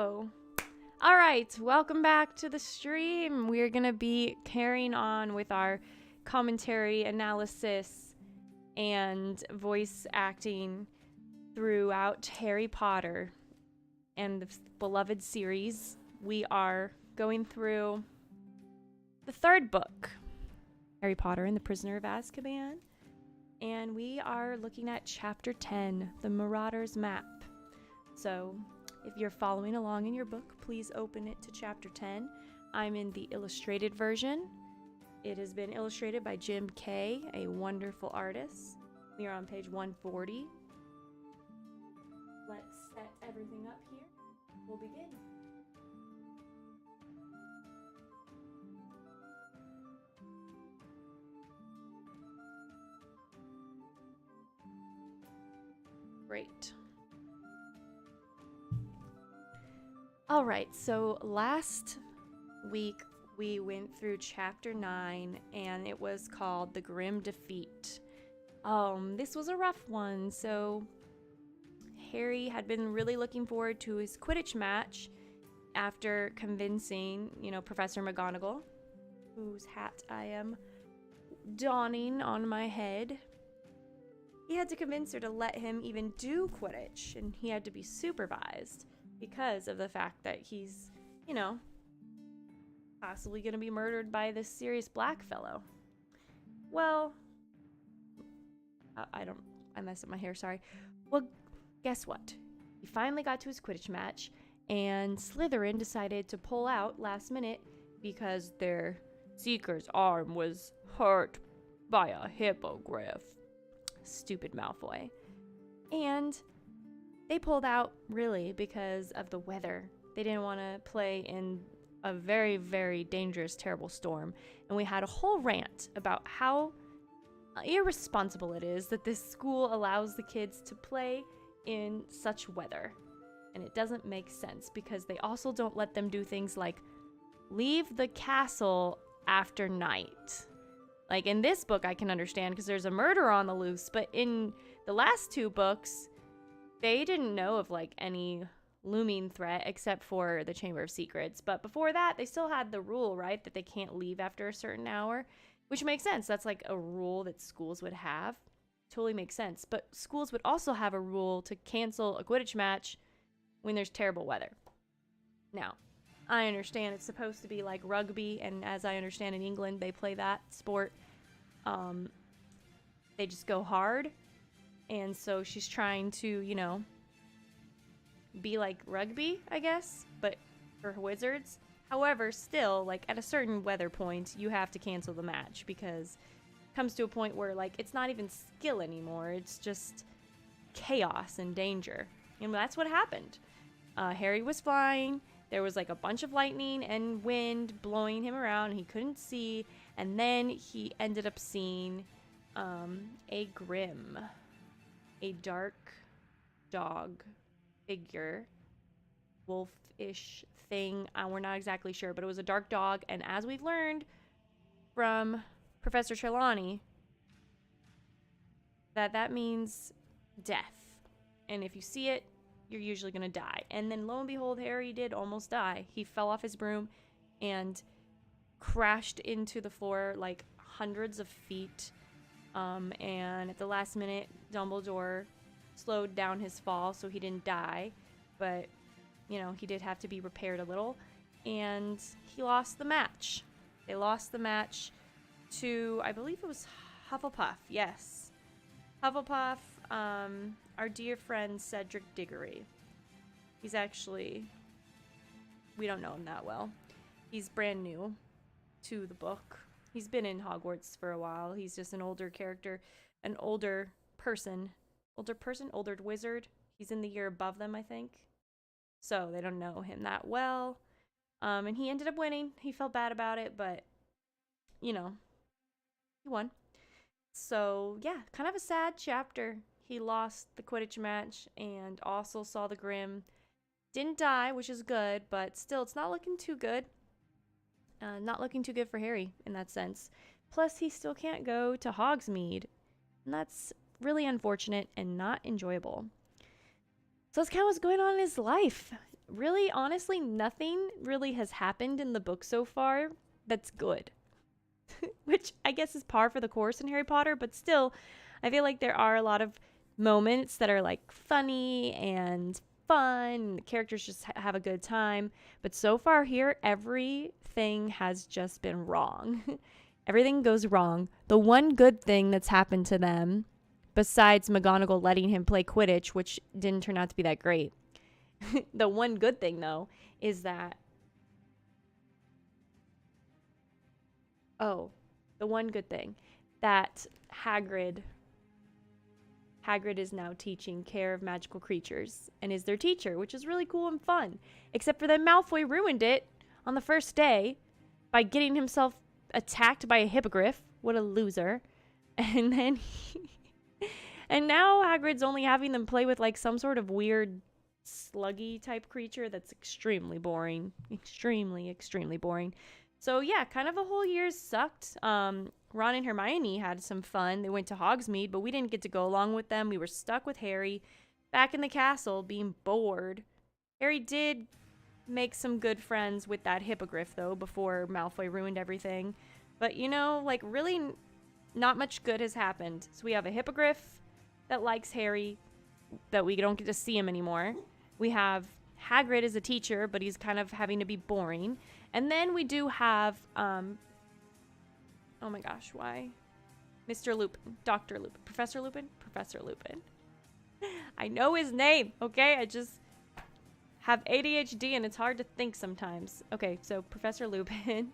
Hello. All right, welcome back to the stream. We're going to be carrying on with our commentary, analysis, and voice acting throughout Harry Potter and the beloved series. We are going through the third book, Harry Potter and the Prisoner of Azkaban, and we are looking at Chapter 10, The Marauder's Map. So, if you're following along in your book, please open it to Chapter 10. I'm in the illustrated version. It has been illustrated by Jim Kay, a wonderful artist. We are on page 140. Let's set everything up here. We'll begin. Great. All right, so last week we went through Chapter 9, and it was called The Grim Defeat. This was a rough one. So Harry had been really looking forward to his Quidditch match after convincing, Professor McGonagall, whose hat I am donning on my head. He had to convince her to let him even do Quidditch, and he had to be supervised because of the fact that he's, possibly going to be murdered by this Sirius Black fellow. Well, I messed up my hair, sorry. Well, guess what? He finally got to his Quidditch match, and Slytherin decided to pull out last minute because their Seeker's arm was hurt by a hippogriff. Stupid Malfoy. And they pulled out really because of the weather. They didn't want to play in a very, very dangerous, terrible storm. And we had a whole rant about how irresponsible it is that this school allows the kids to play in such weather. And it doesn't make sense because they also don't let them do things like leave the castle after night. Like in this book, I can understand because there's a murder on the loose, but in the last two books, they didn't know of any looming threat except for the Chamber of Secrets. But before that, they still had the rule, right, that they can't leave after a certain hour, which makes sense. That's like a rule that schools would have. Totally makes sense. But schools would also have a rule to cancel a Quidditch match when there's terrible weather. Now, I understand it's supposed to be like rugby, and as I understand in England, they play that sport. They just go hard. And so she's trying to, be like rugby, I guess, but for wizards. However, still, at a certain weather point, you have to cancel the match because it comes to a point where, it's not even skill anymore. It's just chaos and danger. And that's what happened. Harry was flying. There was, a bunch of lightning and wind blowing him around. He couldn't see. And then he ended up seeing a Grim. A dark dog figure, wolf-ish thing. We're not exactly sure, but it was a dark dog. And as we've learned from Professor Trelawney, that means death. And if you see it, you're usually going to die. And then lo and behold, Harry did almost die. He fell off his broom and crashed into the floor hundreds of feet. And at the last minute, Dumbledore slowed down his fall so he didn't die. But, he did have to be repaired a little. And he lost the match. They lost the match to, I believe it was Hufflepuff. Yes. Hufflepuff, our dear friend Cedric Diggory. He's actually, we don't know him that well. He's brand new to the book. He's been in Hogwarts for a while. He's just an older character, an older wizard. He's in the year above them, I think. So they don't know him that well. And he ended up winning. He felt bad about it, but, he won. So, yeah, kind of a sad chapter. He lost the Quidditch match and also saw the Grim. Didn't die, which is good, but still, it's not looking too good. Not looking too good for Harry in that sense. Plus, he still can't go to Hogsmeade. And that's really unfortunate and not enjoyable. So that's kind of what's going on in his life really, honestly, nothing really has happened in the book so far that's good. Which I guess is par for the course in Harry Potter, but still, I feel like there are a lot of moments that are like funny and fun. The characters just have a good time. But so far here, everything has just been wrong. Everything goes wrong. The one good thing that's happened to them, besides McGonagall letting him play Quidditch, which didn't turn out to be that great. The one good thing, though, is that... Oh, the one good thing. That Hagrid is now teaching care of magical creatures and is their teacher, which is really cool and fun. Except for that Malfoy ruined it on the first day by getting himself attacked by a hippogriff. What a loser. And then and now Hagrid's only having them play with like some sort of weird sluggy type creature that's extremely boring. Extremely boring. So yeah, kind of a whole year sucked. Ron and Hermione had some fun. They went to Hogsmeade, but we didn't get to go along with them. We were stuck with Harry back in the castle being bored. Harry did make some good friends with that hippogriff, though, before Malfoy ruined everything. But, you know, like, really not much good has happened. So we have a hippogriff that likes Harry, that we don't get to see him anymore. We have Hagrid as a teacher, but he's kind of having to be boring. And then we do have, oh my gosh, why? Mr. Lupin, Dr. Lupin, Professor Lupin? Professor Lupin. I know his name, okay? I just have ADHD and it's hard to think sometimes. Okay, so Professor Lupin.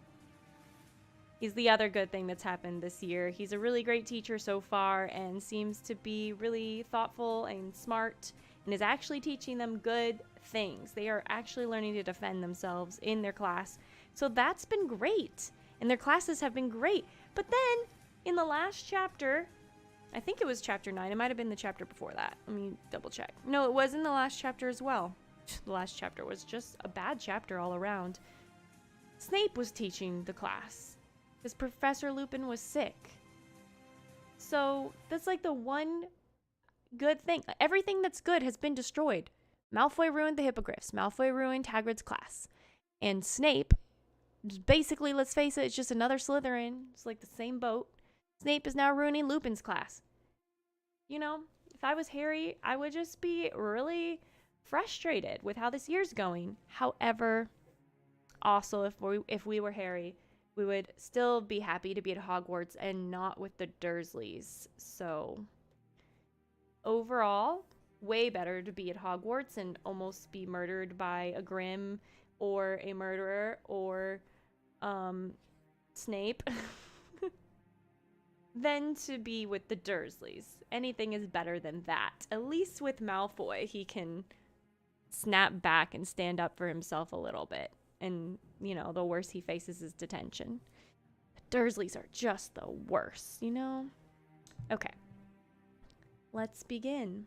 He's the other good thing that's happened this year. He's a really great teacher so far and seems to be really thoughtful and smart and is actually teaching them good things. They are actually learning to defend themselves in their class. So that's been great. And their classes have been great. But then, in the last chapter, I think it was chapter 9. It might have been the chapter before that. Let me double check. No, it was in the last chapter as well. The last chapter was just a bad chapter all around. Snape was teaching the class because Professor Lupin was sick. So that's like the one good thing. Everything that's good has been destroyed. Malfoy ruined the hippogriffs. Malfoy ruined Hagrid's class. And Snape, basically, let's face it, it's just another Slytherin. It's like the same boat. Snape is now ruining Lupin's class. You know, if I was Harry, I would just be really frustrated with how this year's going. However, also, if we were Harry, we would still be happy to be at Hogwarts and not with the Dursleys. So, overall, way better to be at Hogwarts and almost be murdered by a Grim or a murderer or Snape than to be with the Dursleys. Anything is better than that. At least with Malfoy, he can snap back and stand up for himself a little bit. And, you know, the worst he faces is detention. The Dursleys are just the worst, you know? Okay. Let's begin.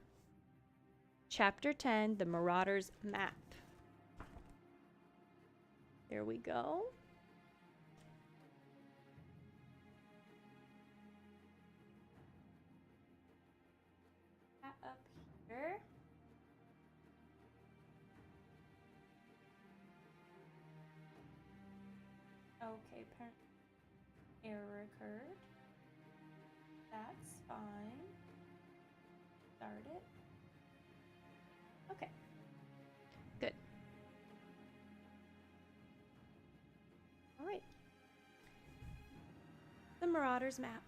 Chapter 10, The Marauder's Map. There we go. Up here. Okay, error occurred. That's fine. Start it. Okay. Good. All right. The Marauder's Map.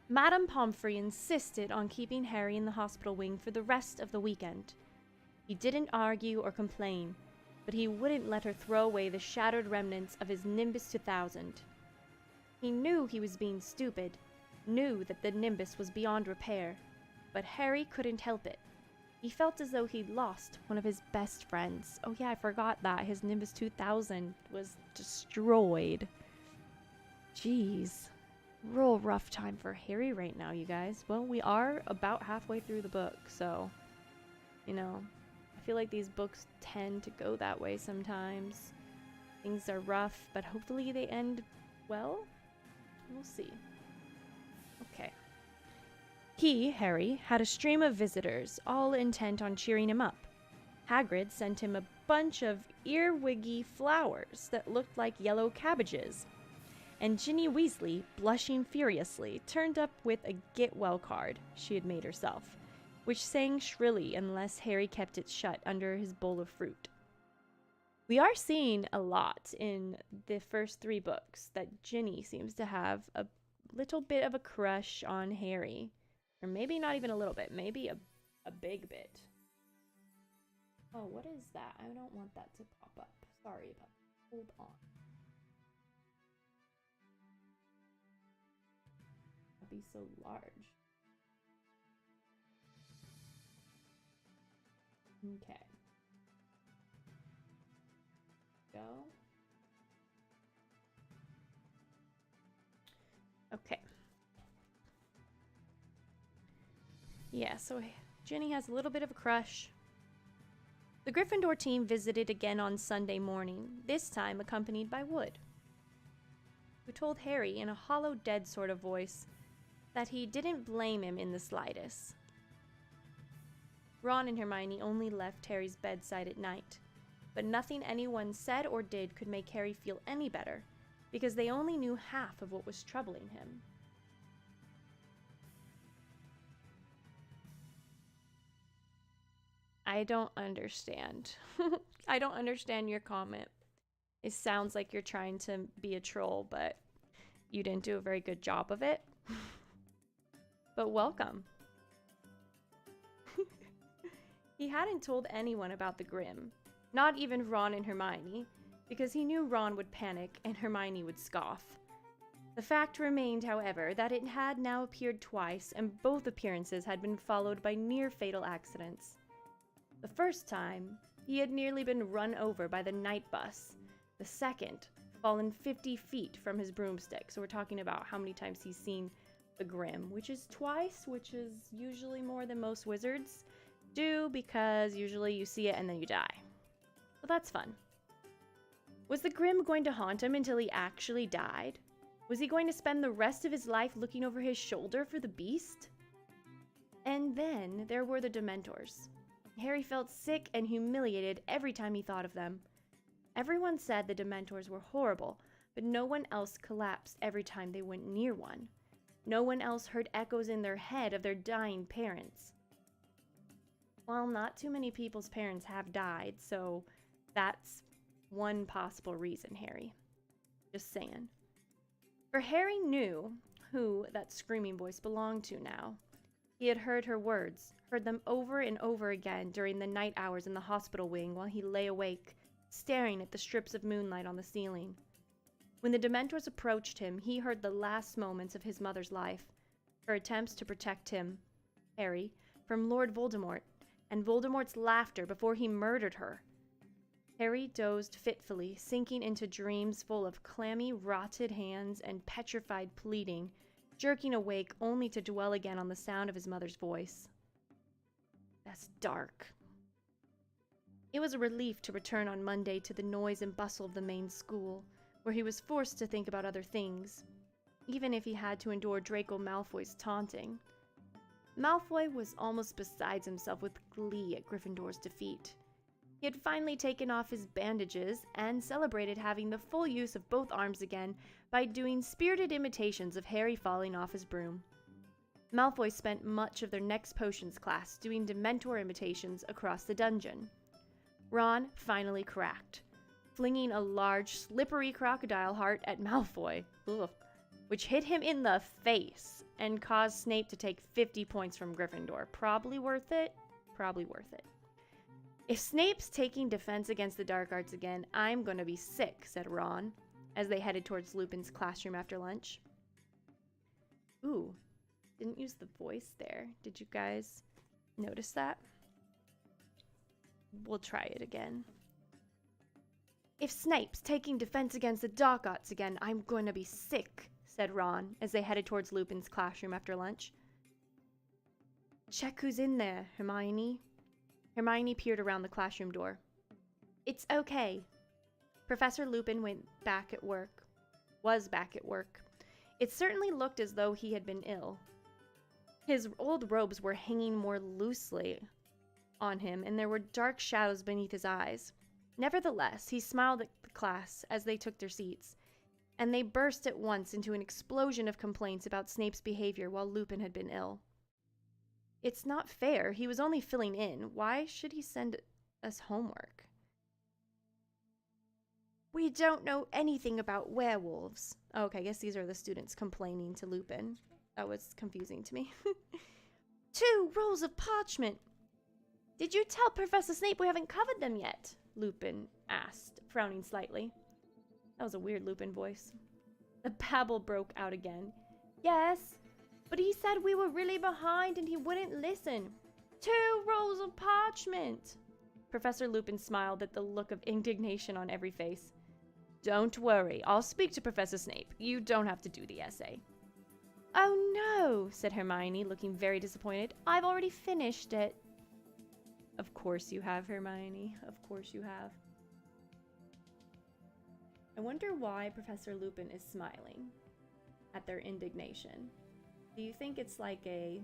Madame Pomfrey insisted on keeping Harry in the hospital wing for the rest of the weekend. He didn't argue or complain, but he wouldn't let her throw away the shattered remnants of his Nimbus 2000. He knew he was being stupid, knew that the Nimbus was beyond repair, but Harry couldn't help it. He felt as though he'd lost one of his best friends. Oh yeah, I forgot that. His Nimbus 2000 was destroyed. Jeez. Real rough time for Harry right now, you guys. Well, we are about halfway through the book, so, you know, I feel like these books tend to go that way sometimes. Things are rough, but hopefully they end well. We'll see. Okay. He, Harry, had a stream of visitors, all intent on cheering him up. Hagrid sent him a bunch of earwiggy flowers that looked like yellow cabbages. And Ginny Weasley, blushing furiously, turned up with a get-well card she had made herself, which sang shrilly unless Harry kept it shut under his bowl of fruit. We are seeing a lot in the first 3 books that Ginny seems to have a little bit of a crush on Harry. Or maybe not even a little bit, maybe a big bit. Oh, what is that? I don't want that to pop up. Sorry about that. Hold on. That'd be so large. Okay. Go. Okay. Yeah, so Ginny has a little bit of a crush. The Gryffindor team visited again on Sunday morning, this time accompanied by Wood, who told Harry in a hollow, dead sort of voice that he didn't blame him in the slightest. Ron and Hermione only left Harry's bedside at night, but nothing anyone said or did could make Harry feel any better, because they only knew half of what was troubling him. I don't understand. I don't understand your comment. It sounds like you're trying to be a troll, but you didn't do a very good job of it. But welcome. He hadn't told anyone about the Grim, not even Ron and Hermione, because he knew Ron would panic and Hermione would scoff. The fact remained, however, that it had now appeared twice, and both appearances had been followed by near-fatal accidents. The first time, he had nearly been run over by the night bus. The second, fallen 50 feet from his broomstick. So we're talking about how many times he's seen the Grim, which is twice, which is usually more than most wizards do, because usually you see it and then you die. Well, that's fun. Was the Grim going to haunt him until he actually died? Was he going to spend the rest of his life looking over his shoulder for the beast? And then there were the Dementors. Harry felt sick and humiliated every time he thought of them. Everyone said the Dementors were horrible, but no one else collapsed every time they went near one. No one else heard echoes in their head of their dying parents. Well, not too many people's parents have died, so that's one possible reason, Harry. Just saying. For Harry knew who that screaming voice belonged to now. He had heard her words, heard them over and over again during the night hours in the hospital wing while he lay awake, staring at the strips of moonlight on the ceiling. When the Dementors approached him, he heard the last moments of his mother's life, her attempts to protect him, Harry, from Lord Voldemort, and Voldemort's laughter before he murdered her. Harry dozed fitfully, sinking into dreams full of clammy, rotted hands and petrified pleading, jerking awake only to dwell again on the sound of his mother's voice. That's dark. It was a relief to return on Monday to the noise and bustle of the main school, where he was forced to think about other things, even if he had to endure Draco Malfoy's taunting. Malfoy was almost besides himself with glee at Gryffindor's defeat. He had finally taken off his bandages and celebrated having the full use of both arms again by doing spirited imitations of Harry falling off his broom. Malfoy spent much of their next potions class doing Dementor imitations across the dungeon. Ron finally cracked, flinging a large, slippery crocodile heart at Malfoy, which hit him in the face and caused Snape to take 50 points from Gryffindor. Probably worth it. Probably worth it. If Snape's taking defense against the dark arts again, I'm gonna be sick, said Ron, as they headed towards Lupin's classroom after lunch. Ooh, didn't use the voice there. Did you guys notice that? We'll try it again. If Snape's taking defense against the dark arts again, I'm gonna be sick, said Ron, as they headed towards Lupin's classroom after lunch. Check who's in there, Hermione. Hermione peered around the classroom door. It's okay. Professor Lupin was back at work. It certainly looked as though he had been ill. His old robes were hanging more loosely on him, and there were dark shadows beneath his eyes. Nevertheless, he smiled at the class as they took their seats, and they burst at once into an explosion of complaints about Snape's behavior while Lupin had been ill. It's not fair. He was only filling in. Why should he send us homework? We don't know anything about werewolves. Oh, okay, I guess these are the students complaining to Lupin. That was confusing to me. 2 rolls of parchment. Did you tell Professor Snape we haven't covered them yet? Lupin asked, frowning slightly. That was a weird Lupin voice. The babble broke out again. Yes, but he said we were really behind and he wouldn't listen. 2 rolls of parchment. Professor Lupin smiled at the look of indignation on every face. Don't worry, I'll speak to Professor Snape. You don't have to do the essay. Oh no, said Hermione, looking very disappointed. I've already finished it. Of course you have, Hermione. Of course you have. I wonder why Professor Lupin is smiling at their indignation. Do you think it's like a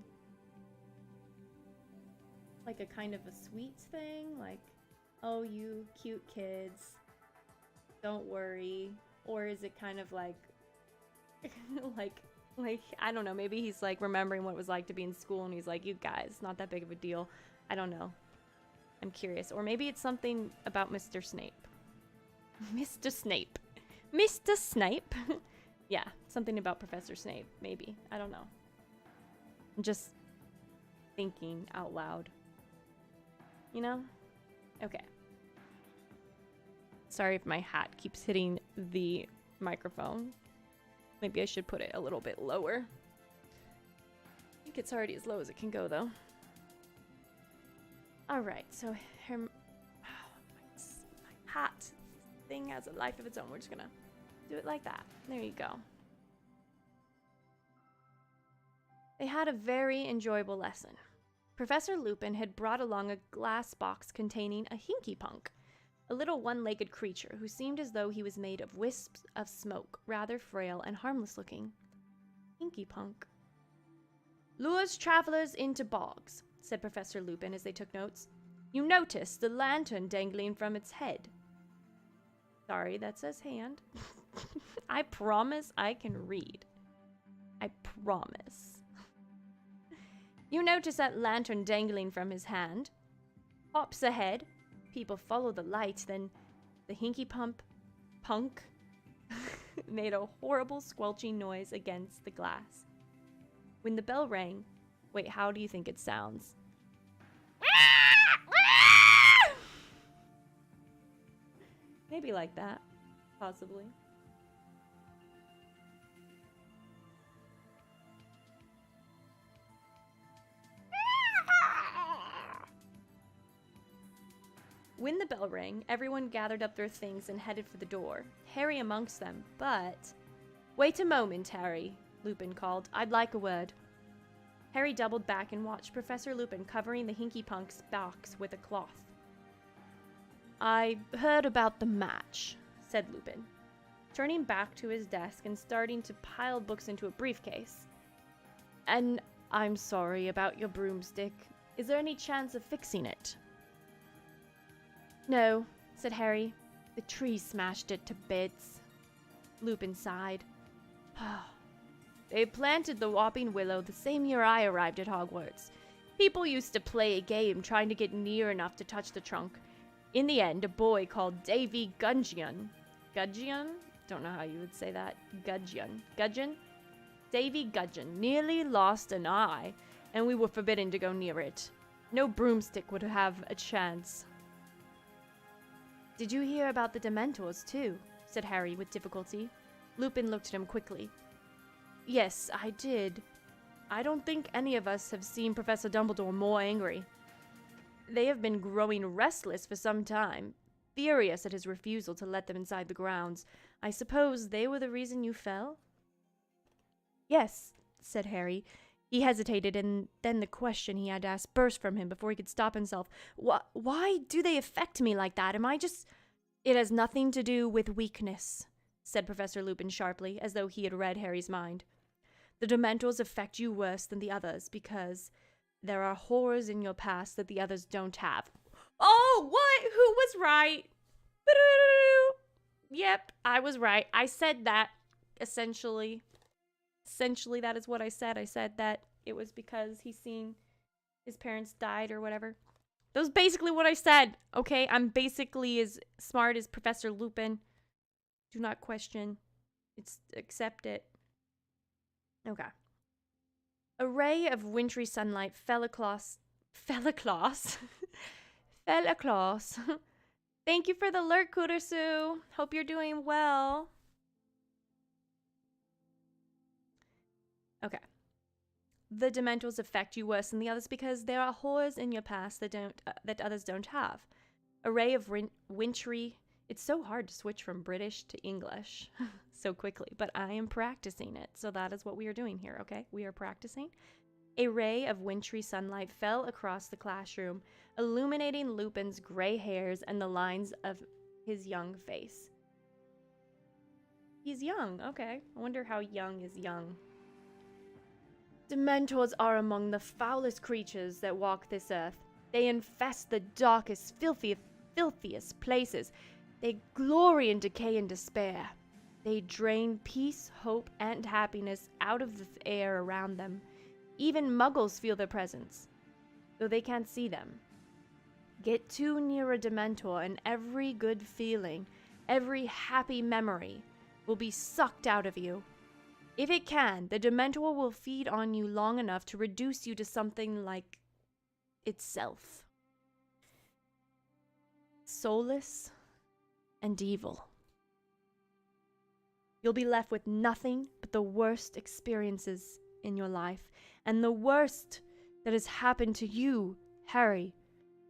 kind of a sweet thing? Like, oh, you cute kids, don't worry. Or is it kind of like, like, I don't know, maybe he's like remembering what it was like to be in school and he's like, you guys, not that big of a deal. I don't know. I'm curious. Or maybe it's something about Mr. Snape. Mr. Snape. Mr. Snape? Yeah, something about Professor Snape, maybe. I don't know. I'm just thinking out loud. You know? Okay. Sorry if my hat keeps hitting the microphone. Maybe I should put it a little bit lower. I think it's already as low as it can go, though. Alright, so my hat thing has a life of its own. We're just gonna do it like that. There you go. They had a very enjoyable lesson. Professor Lupin had brought along a glass box containing a hinky punk, a little one-legged creature who seemed as though he was made of wisps of smoke, rather frail and harmless looking. Hinky punk. Lures travelers into bogs, said Professor Lupin as they took notes. You notice the lantern dangling from its head. Sorry, that says hand. I promise I can read. I promise. You notice that lantern dangling from his hand. Hops ahead. People follow the light, then the hinky punk made a horrible squelching noise against the glass. When the bell rang, wait, how do you think it sounds? Maybe like that, possibly. When the bell rang, everyone gathered up their things and headed for the door, Harry amongst them, but... Wait a moment, Harry, Lupin called. I'd like a word. Harry doubled back and watched Professor Lupin covering the hinky punk's box with a cloth. I heard about the match, said Lupin, turning back to his desk and starting to pile books into a briefcase. And I'm sorry about your broomstick. Is there any chance of fixing it? No, said Harry. The tree smashed it to bits. Lupin sighed. They planted the whopping willow the same year I arrived at Hogwarts. People used to play a game trying to get near enough to touch the trunk. In the end, a boy called Davy Gudgeon. Gudgeon? Don't know how you would say that. Gudgeon? Davy Gudgeon nearly lost an eye, and we were forbidden to go near it. No broomstick would have a chance. Did you hear about the Dementors, too? Said Harry with difficulty. Lupin looked at him quickly. Yes, I did. I don't think any of us have seen Professor Dumbledore more angry. They have been growing restless for some time, furious at his refusal to let them inside the grounds. I suppose they were the reason you fell? Yes, said Harry. He hesitated, and then the question he had asked burst from him before he could stop himself. Why do they affect me like that? Am I just... It has nothing to do with weakness, said Professor Lupin sharply, as though he had read Harry's mind. The Dementors affect you worse than the others because There are horrors in your past that the others don't have. Oh, what? Who was right? Yep, I was right. I said that, essentially. Essentially, that is what I said. I said that it was because he's seen his parents died or whatever. That was basically what I said, okay? I'm basically as smart as Professor Lupin. Do not question. Accept it. Okay. A ray of wintry sunlight fell across. Fell across? Fell across. Thank you for the alert, Kurusu. Hope you're doing well. Okay. The Dementors affect you worse than the others because there are horrors in your past that others don't have. A ray of wintry. It's so hard to switch from British to English so quickly, but I am practicing it, so that is what we are doing here, okay? We are practicing. A ray of wintry sunlight fell across the classroom, illuminating Lupin's gray hairs and the lines of his young face. He's young, okay. I wonder how young is young. Dementors are among the foulest creatures that walk this earth. They infest the darkest, filthiest places. They glory in decay and despair. They drain peace, hope, and happiness out of the air around them. Even muggles feel their presence, though they can't see them. Get too near a Dementor and every good feeling, every happy memory will be sucked out of you. If it can, the Dementor will feed on you long enough to reduce you to something like itself. Soulless and evil. You'll be left with nothing but the worst experiences in your life, and the worst that has happened to you, Harry,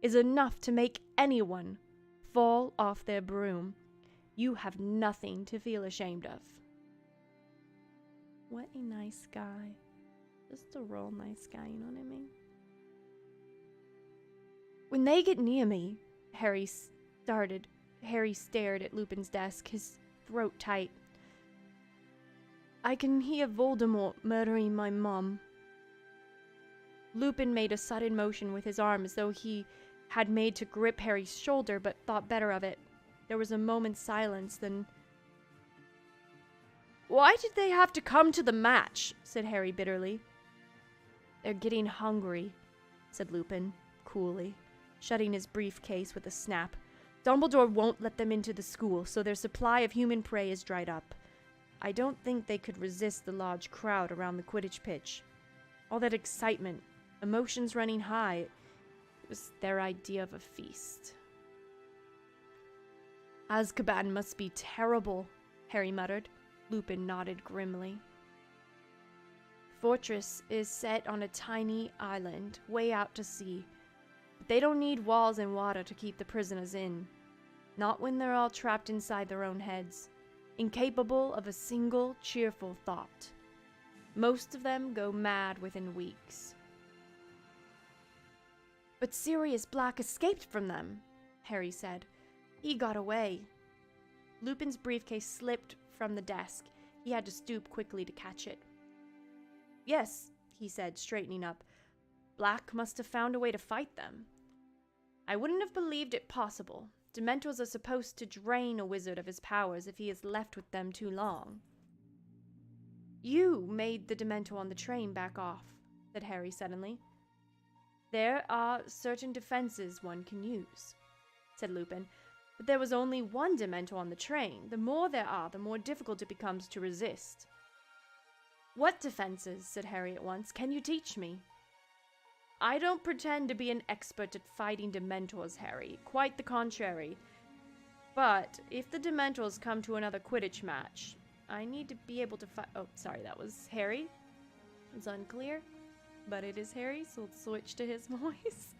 is enough to make anyone fall off their broom. You have nothing to feel ashamed of. What a nice guy. Just a real nice guy, you know what I mean? When they get near me, Harry stared at Lupin's desk, his throat tight. I can hear Voldemort murdering my mom. Lupin made a sudden motion with his arm as though he had made to grip Harry's shoulder, but thought better of it. There was a moment's silence, then... Why did they have to come to the match? Said Harry bitterly. They're getting hungry, said Lupin, coolly, shutting his briefcase with a snap. Dumbledore won't let them into the school, so their supply of human prey is dried up. I don't think they could resist the large crowd around the Quidditch pitch. All that excitement, emotions running high, it was their idea of a feast. Azkaban must be terrible, Harry muttered. Lupin nodded grimly. Fortress is set on a tiny island, way out to sea. But they don't need walls and water to keep the prisoners in. Not when they're all trapped inside their own heads, incapable of a single cheerful thought. Most of them go mad within weeks. But Sirius Black escaped from them, Harry said. He got away. Lupin's briefcase slipped from the desk. He had to stoop quickly to catch it. Yes, he said, straightening up. Black must have found a way to fight them. I wouldn't have believed it possible. Dementors are supposed to drain a wizard of his powers if he is left with them too long. You made the Dementor on the train back off, said Harry suddenly. There are certain defenses one can use, said Lupin. But there was only one Dementor on the train. The more there are, the more difficult it becomes to resist. What defenses? Said Harry at once. Can you teach me? I don't pretend to be an expert at fighting Dementors, Harry. Quite the contrary. But if the Dementors come to another Quidditch match, I need to be able to fight... Oh, sorry, that was Harry. It's unclear, but it is Harry, so we'll switch to his voice.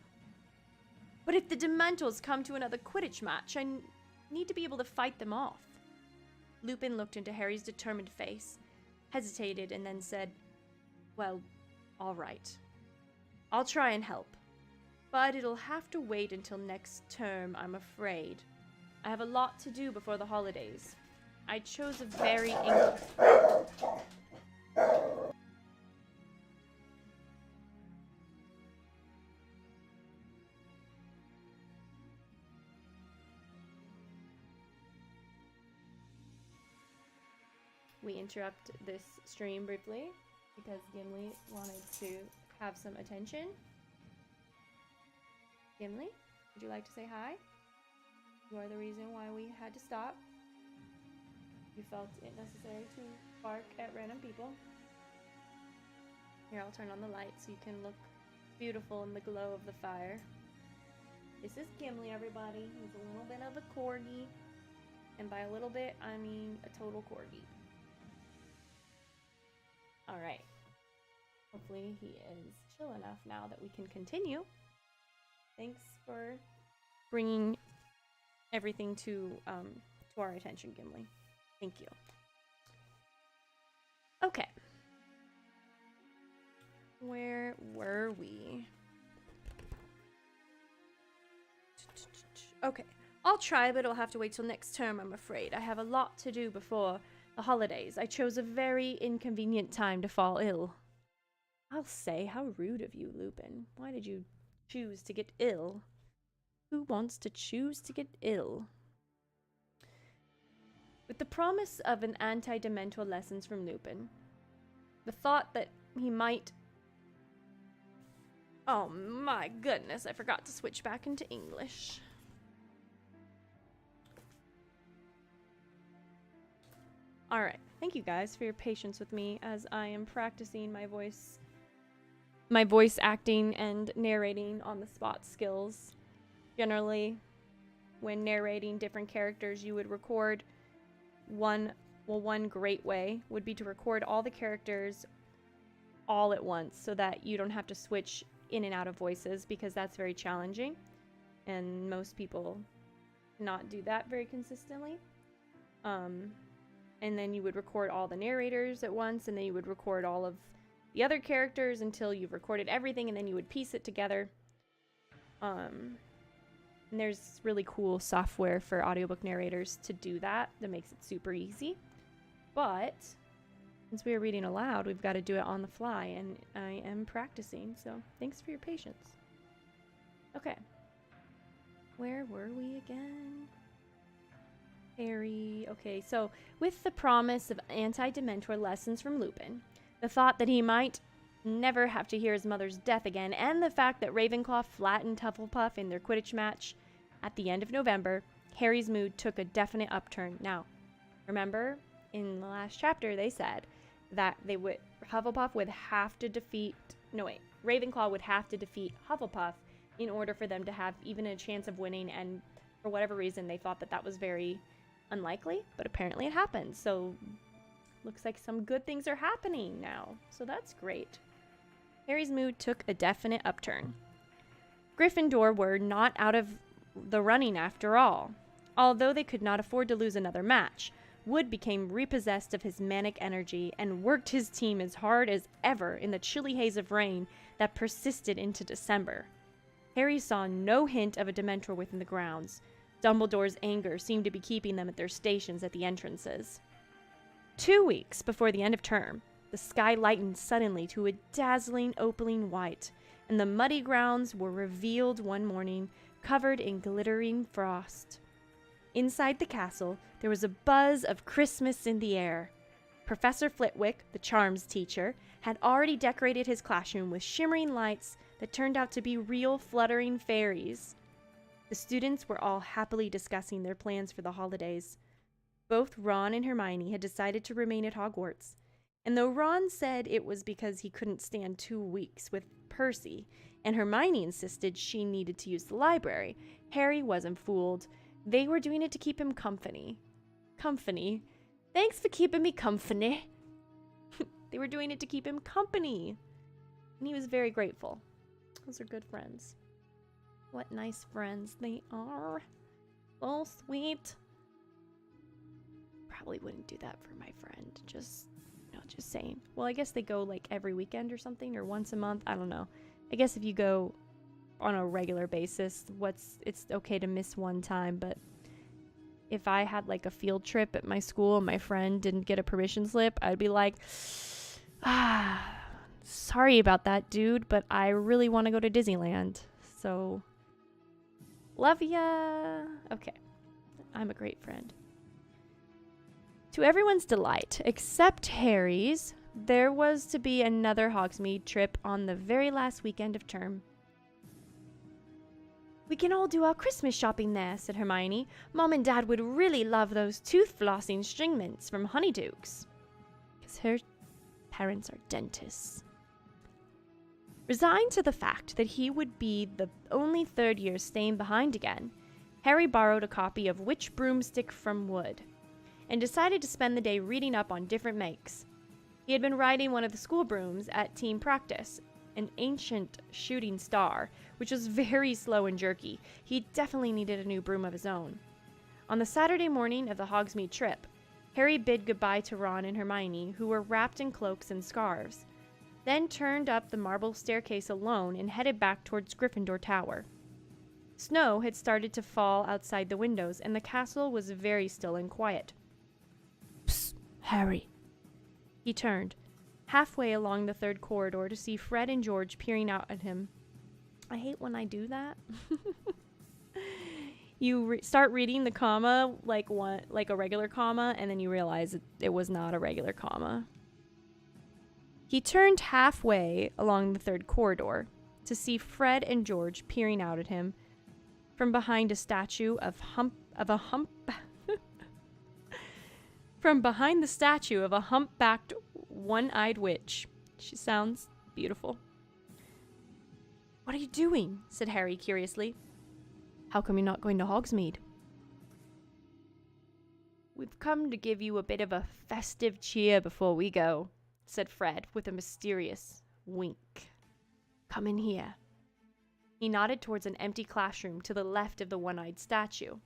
But if the Dementors come to another Quidditch match, I need to be able to fight them off. Lupin looked into Harry's determined face, hesitated, and then said, Well, all right. I'll try and help. But it'll have to wait until next term, I'm afraid. I have a lot to do before the holidays. I chose a very we interrupt this stream briefly because Gimli wanted to have some attention. Gimli, would you like to say hi? You are the reason why we had to stop. You felt it necessary to bark at random people. Here, I'll turn on the light so you can look beautiful in the glow of the fire. This is Gimli, everybody. He's a little bit of a corgi. And by a little bit, I mean a total corgi. Alright. Hopefully he is chill enough now that we can continue. Thanks for bringing everything to our attention, Gimli. Thank you. Okay. Where were we? Okay. I'll try, but it'll have to wait till next term, I'm afraid. I have a lot to do before the holidays. I chose a very inconvenient time to fall ill. I'll say, how rude of you, Lupin. Why did you choose to get ill? Who wants to choose to get ill? With the promise of an anti-Dementor lessons from Lupin, the thought that he might... Oh my goodness, I forgot to switch back into English. Alright, thank you guys for your patience with me as I am practicing my voice acting and narrating on the spot skills. Generally, when narrating different characters, you would record one great way would be to record all the characters all at once so that you don't have to switch in and out of voices, because that's very challenging and most people not do that very consistently. And then you would record all the narrators at once, and then you would record all of the other characters until you've recorded everything, and then you would piece it together. And there's really cool software for audiobook narrators to do that makes it super easy. But since we are reading aloud, we've got to do it on the fly, and I am practicing, so thanks for your patience. Okay. Where were we again? Harry. Okay, so with the promise of anti-Dementor lessons from Lupin, the thought that he might never have to hear his mother's death again, and the fact that Ravenclaw flattened Hufflepuff in their Quidditch match at the end of November, Harry's mood took a definite upturn. Now, remember, in the last chapter, they said that Ravenclaw would have to defeat Hufflepuff in order for them to have even a chance of winning, and for whatever reason, they thought that was very unlikely, but apparently it happened. So looks like some good things are happening now. So that's great. Harry's mood took a definite upturn. Gryffindor were not out of the running after all. Although they could not afford to lose another match, Wood became repossessed of his manic energy and worked his team as hard as ever in the chilly haze of rain that persisted into December. Harry saw no hint of a Dementor within the grounds. Dumbledore's anger seemed to be keeping them at their stations at the entrances. 2 weeks before the end of term, the sky lightened suddenly to a dazzling opaline white, and the muddy grounds were revealed one morning, covered in glittering frost. Inside the castle, there was a buzz of Christmas in the air. Professor Flitwick, the charms teacher, had already decorated his classroom with shimmering lights that turned out to be real fluttering fairies. The students were all happily discussing their plans for the holidays. Both Ron and Hermione had decided to remain at Hogwarts, and though Ron said it was because he couldn't stand 2 weeks with Percy, and Hermione insisted she needed to use the library, Harry wasn't fooled. They were doing it to keep him company. Company? Thanks for keeping me company. They were doing it to keep him company, and he was very grateful. Those are good friends. What nice friends they are. So sweet. Probably wouldn't do that for my friend. Just saying. Well, I guess they go like every weekend or something, or once a month. I don't know. I guess if you go on a regular basis, it's okay to miss one time, but if I had like a field trip at my school and my friend didn't get a permission slip, I'd be like, sorry about that, dude, but I really want to go to Disneyland. So, love ya. Okay. I'm a great friend. To everyone's delight, except Harry's, there was to be another Hogsmeade trip on the very last weekend of term. "We can all do our Christmas shopping there," said Hermione. "Mom and Dad would really love those tooth-flossing string mints from Honeydukes." Because her parents are dentists. Resigned to the fact that he would be the only third year staying behind again, Harry borrowed a copy of Which Broomstick from Wood and decided to spend the day reading up on different makes. He had been riding one of the school brooms at team practice, an ancient shooting star, which was very slow and jerky. He definitely needed a new broom of his own. On the Saturday morning of the Hogsmeade trip, Harry bid goodbye to Ron and Hermione, who were wrapped in cloaks and scarves, then turned up the marble staircase alone and headed back towards Gryffindor Tower. Snow had started to fall outside the windows, and the castle was very still and quiet. "Psst, Harry." He turned, halfway along the third corridor, to see Fred and George peering out at him. I hate when I do that. You start reading the comma like a regular comma, and then you realize it was not a regular comma. He turned halfway along the third corridor to see Fred and George peering out at him from behind a statue from behind the statue of a humpbacked, one-eyed witch. She sounds beautiful. "What are you doing?" said Harry curiously. "How come you're not going to Hogsmeade?" "We've come to give you a bit of a festive cheer before we go," said Fred with a mysterious wink. "Come in here." He nodded towards an empty classroom to the left of the one-eyed statue.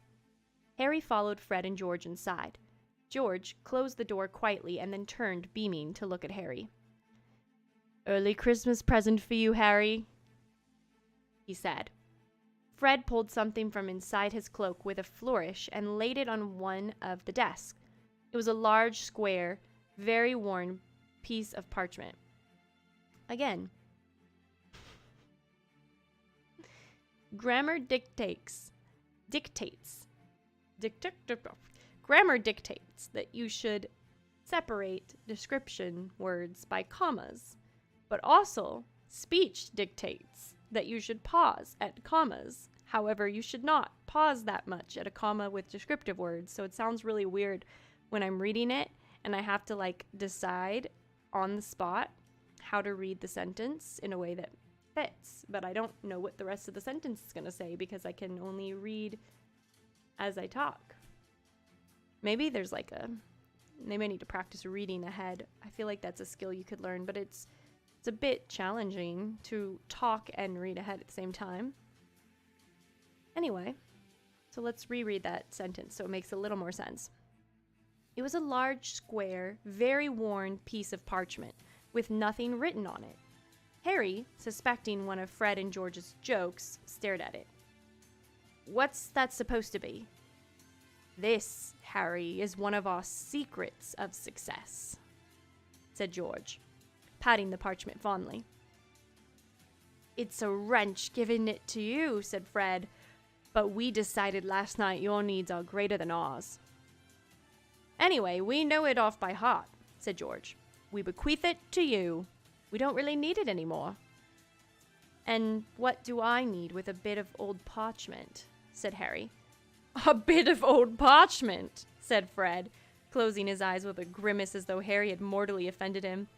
Harry followed Fred and George inside. George closed the door quietly and then turned, beaming, to look at Harry. "Early Christmas present for you, Harry," he said. Fred pulled something from inside his cloak with a flourish and laid it on one of the desks. It was a large, square, very worn piece of parchment. Again. Grammar dictates that you should separate description words by commas, but also speech dictates that you should pause at commas. However, you should not pause that much at a comma with descriptive words, so it sounds really weird when I'm reading it and I have to decide on the spot how to read the sentence in a way that fits, but I don't know what the rest of the sentence is going to say because I can only read as I talk. Maybe there's maybe I need to practice reading ahead. I feel like that's a skill you could learn, but it's a bit challenging to talk and read ahead at the same time. Anyway, so let's reread that sentence so it makes a little more sense. It was a large, square, very worn piece of parchment with nothing written on it. Harry, suspecting one of Fred and George's jokes, stared at it. "What's that supposed to be?" "This, Harry, is one of our secrets of success," said George, patting the parchment fondly. "It's a wrench giving it to you," said Fred, "but we decided last night your needs are greater than ours." "Anyway, we know it off by heart," said George. "We bequeath it to you. We don't really need it anymore." "And what do I need with a bit of old parchment?" said Harry. "A bit of old parchment," said Fred, closing his eyes with a grimace as though Harry had mortally offended him.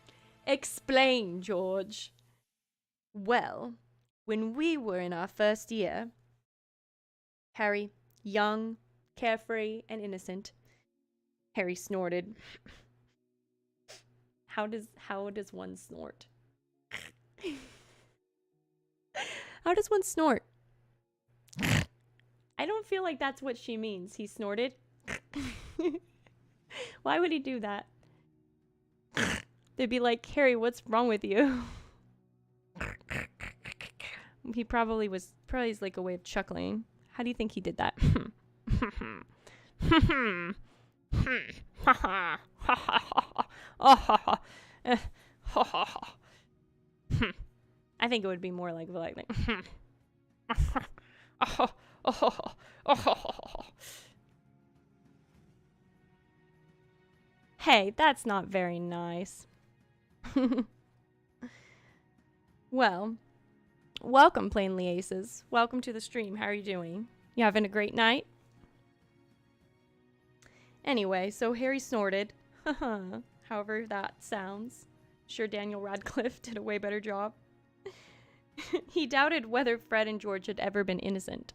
"Explain, George." "Well, when we were in our first year," Harry, young, carefree, and innocent. Harry snorted. How does one snort? How does one snort? I don't feel like that's what she means. He snorted. Why would he do that? They'd be like, "Harry, what's wrong with you?" He probably is like a way of chuckling. How do you think he did that? I think it would be more like Hey, that's not very nice. Well, welcome, Plainly Aces. Welcome to the stream. How are you doing? You having a great night? Anyway, so Harry snorted. However that sounds. Sure, Daniel Radcliffe did a way better job. He doubted whether Fred and George had ever been innocent.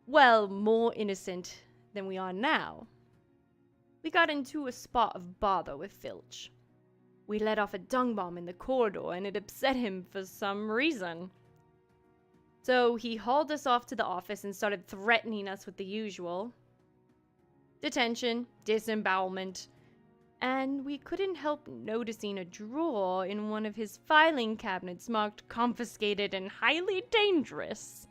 Well, more innocent than we are now. We got into a spot of bother with Filch. We let off a dung bomb in the corridor and it upset him for some reason. So he hauled us off to the office and started threatening us with the usual. Detention, disembowelment, and we couldn't help noticing a drawer in one of his filing cabinets marked confiscated and highly dangerous.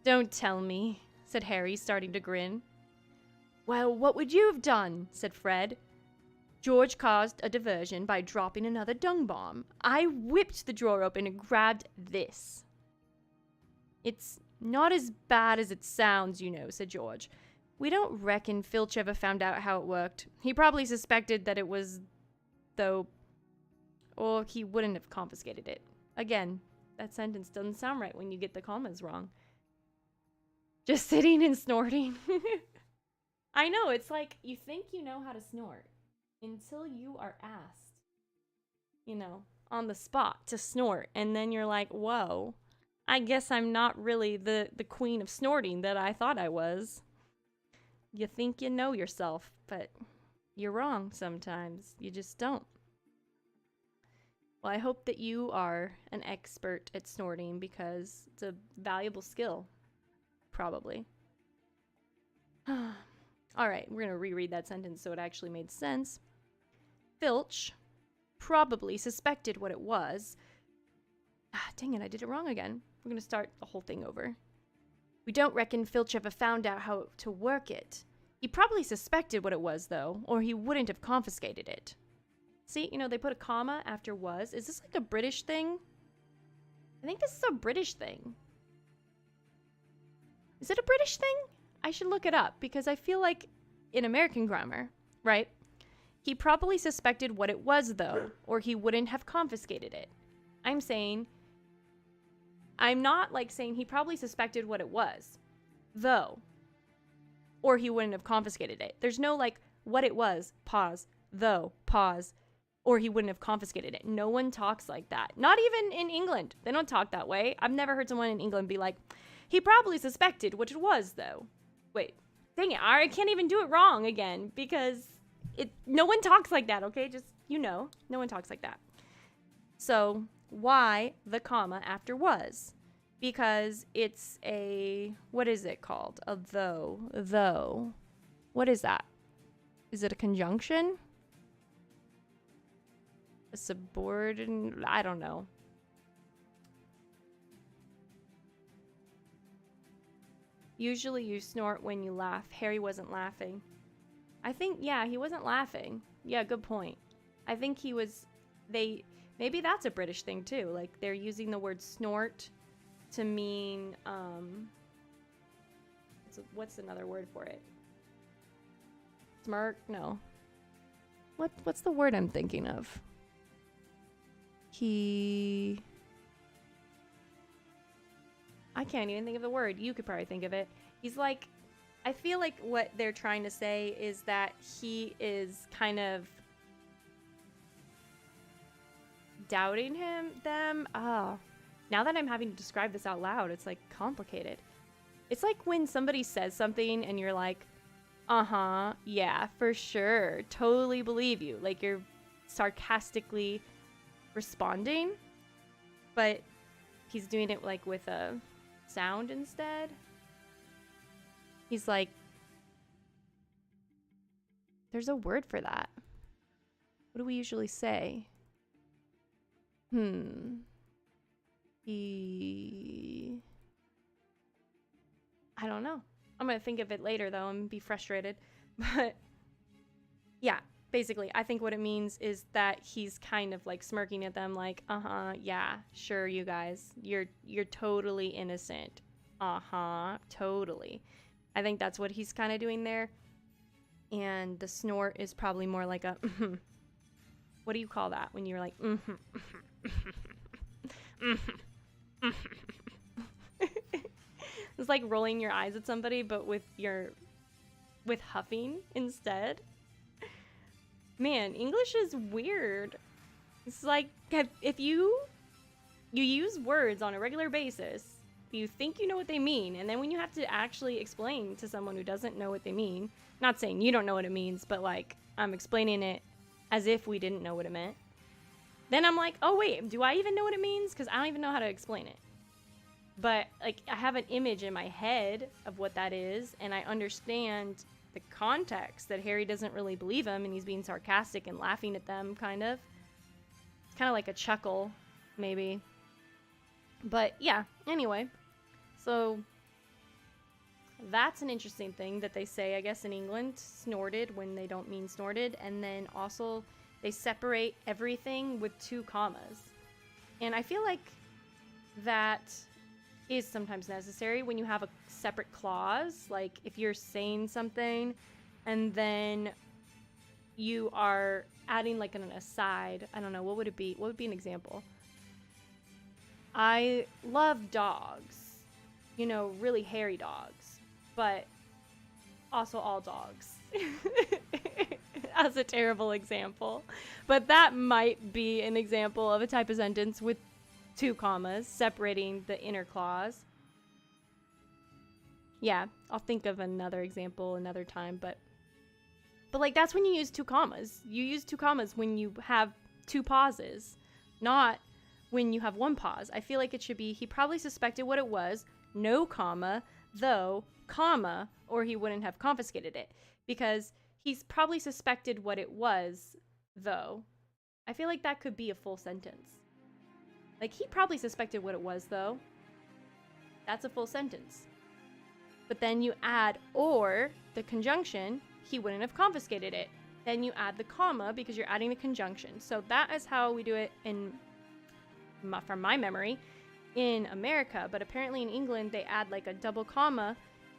Don't tell me, said Harry, starting to grin. Well, what would you have done? Said Fred. George caused a diversion by dropping another dung bomb. I whipped the drawer open and grabbed this. It's not as bad as it sounds, you know, said George. We don't reckon Filch ever found out how it worked. He probably suspected that it was, though, or he wouldn't have confiscated it. Again, that sentence doesn't sound right when you get the commas wrong. Just sitting and snorting. I know, it's like you think you know how to snort until you are asked, you know, on the spot to snort. And then you're like, whoa, I guess I'm not really the queen of snorting that I thought I was. You think you know yourself, but you're wrong sometimes. You just don't. Well, I hope that you are an expert at snorting because it's a valuable skill. Probably. All right, we're going to reread that sentence so it actually made sense. Filch probably suspected what it was. Dang it, I did it wrong again. We're going to start the whole thing over. We don't reckon Filch ever found out how to work it. He probably suspected what it was, though, or he wouldn't have confiscated it. See, you know, they put a comma after was. Is this like a British thing? I think this is a British thing. Is it a British thing? I should look it up because I feel like in American grammar, right? He probably suspected what it was, though, or he wouldn't have confiscated it. I'm not like saying he probably suspected what it was, though, or he wouldn't have confiscated it. There's no like what it was, pause, though, pause, or he wouldn't have confiscated it. No one talks like that. Not even in England. They don't talk that way. I've never heard someone in England be like, he probably suspected what it was, though. Wait, dang it, I can't even do it wrong again because no one talks like that, okay? Just, you know, no one talks like that. So, why the comma after was? Because it's a, what is it called? A though. What is that? Is it a conjunction? A subordinate? I don't know. Usually you snort when you laugh. Harry wasn't laughing. I think, yeah, he wasn't laughing. Yeah, good point. I think he was, maybe that's a British thing too. Like they're using the word snort to mean, what's another word for it? Smirk? No. What's the word I'm thinking of? I can't even think of the word. You could probably think of it. He's like, I feel like what they're trying to say is that he is kind of doubting them. Oh, now that I'm having to describe this out loud, it's like complicated. It's like when somebody says something and you're like, uh-huh, yeah, for sure, totally believe you. Like you're sarcastically responding, but he's doing it like with a sound instead. He's like, there's a word for that. What do we usually say? I don't know. I'm gonna think of it later though and be frustrated. But yeah, basically I think what it means is that he's kind of like smirking at them like, uh-huh, yeah, sure, you guys, you're totally innocent. Uh-huh, totally. I think that's what he's kind of doing there. And the snort is probably more like a what do you call that when you're like It's like rolling your eyes at somebody, but with huffing instead. Man, English is weird. It's like if you use words on a regular basis, you think you know what they mean, and then when you have to actually explain to someone who doesn't know what they mean, not saying you don't know what it means, but like I'm explaining it as if we didn't know what it meant, then I'm like, oh wait, do I even know what it means? Because I don't even know how to explain it. But like I have an image in my head of what that is, and I understand the context that Harry doesn't really believe him and he's being sarcastic and laughing at them, kind of. It's kind of like a chuckle, maybe. But yeah, anyway. So that's an interesting thing that they say, I guess, in England, snorted when they don't mean snorted. And then also they separate everything with 2 commas. And I feel like that is sometimes necessary when you have a separate clause. Like if you're saying something and then you are adding like an aside, I don't know, what would it be? What would be an example? I love dogs, you know, really hairy dogs, but also all dogs. That's a terrible example, but that might be an example of a type of sentence with 2 commas separating the inner clause. Yeah, I'll think of another example another time, but like that's when you use 2 commas. You use 2 commas when you have 2 pauses, not when you have 1 pause. I feel like it should be, he probably suspected what it was, no comma, though, comma, or he wouldn't have confiscated it, because he's probably suspected what it was, though. I feel like that could be a full sentence. Like, he probably suspected what it was, though. That's a full sentence. But then you add or, the conjunction, he wouldn't have confiscated it. Then you add the comma because you're adding the conjunction. So that is how we do it from my memory, in America. But apparently in England, they add like a double comma,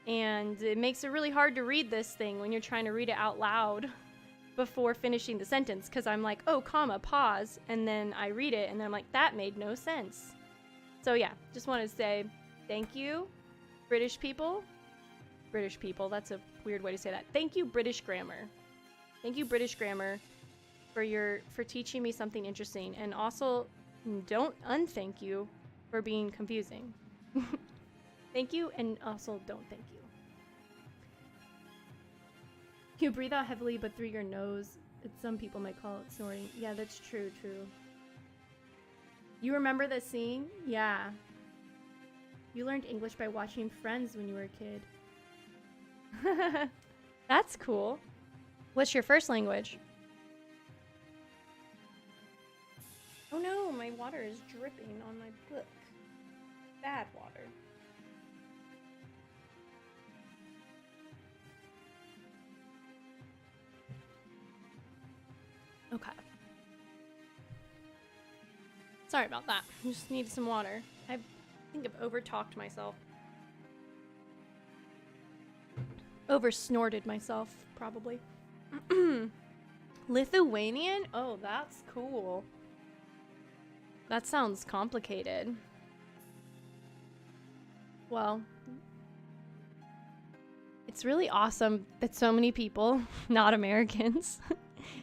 and it makes it really hard to read this thing when you're trying to read it out loud before finishing the sentence, because I'm like, oh, comma, pause, and then I read it, and then I'm like, that made no sense. So yeah, just want to say thank you, British people. British people, that's a weird way to say that. Thank you, British grammar. Thank you, British grammar, for teaching me something interesting, and also don't unthank you for being confusing. Thank you, and also don't thank you. You breathe out heavily, but through your nose. Some people might call it snoring. Yeah, that's true. You remember the scene? Yeah. You learned English by watching Friends when you were a kid. That's cool. What's your first language? Oh no, my water is dripping on my book. Bad water. Okay. Sorry about that. I just need some water. I think I've over-talked myself. Over-snorted myself, probably. Lithuanian? Oh, that's cool. That sounds complicated. Well, it's really awesome that so many people, not Americans,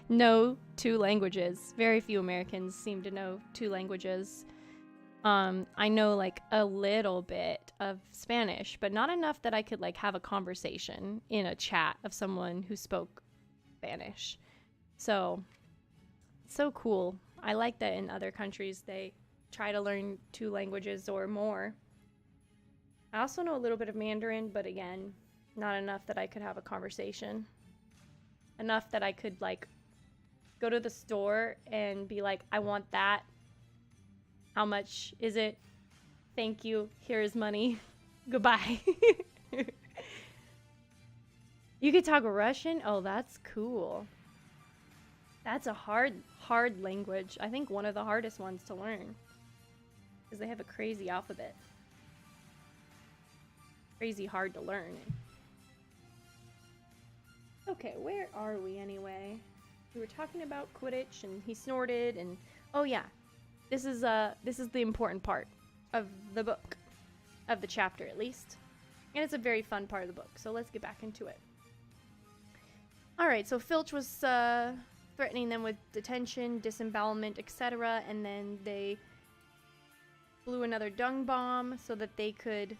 know 2 languages. Very few Americans seem to know 2 languages. I know like a little bit of Spanish, but not enough that I could like have a conversation in a chat of someone who spoke Spanish. So cool. I like that in other countries they try to learn 2 languages or more. I also know a little bit of Mandarin, but again, not enough that I could have a conversation. Enough that I could like go to the store and be like, I want that. How much is it? Thank you. Here is money. Goodbye. You could talk Russian? Oh, that's cool. That's a hard language. I think one of the hardest ones to learn. Because they have a crazy alphabet. Crazy hard to learn. Okay, where are we anyway? We were talking about Quidditch, and he snorted, and oh yeah, this is the important part of the book, of the chapter at least, and it's a very fun part of the book. So let's get back into it. All right, so Filch was threatening them with detention, disembowelment, etc., and then they blew another dung bomb so that they could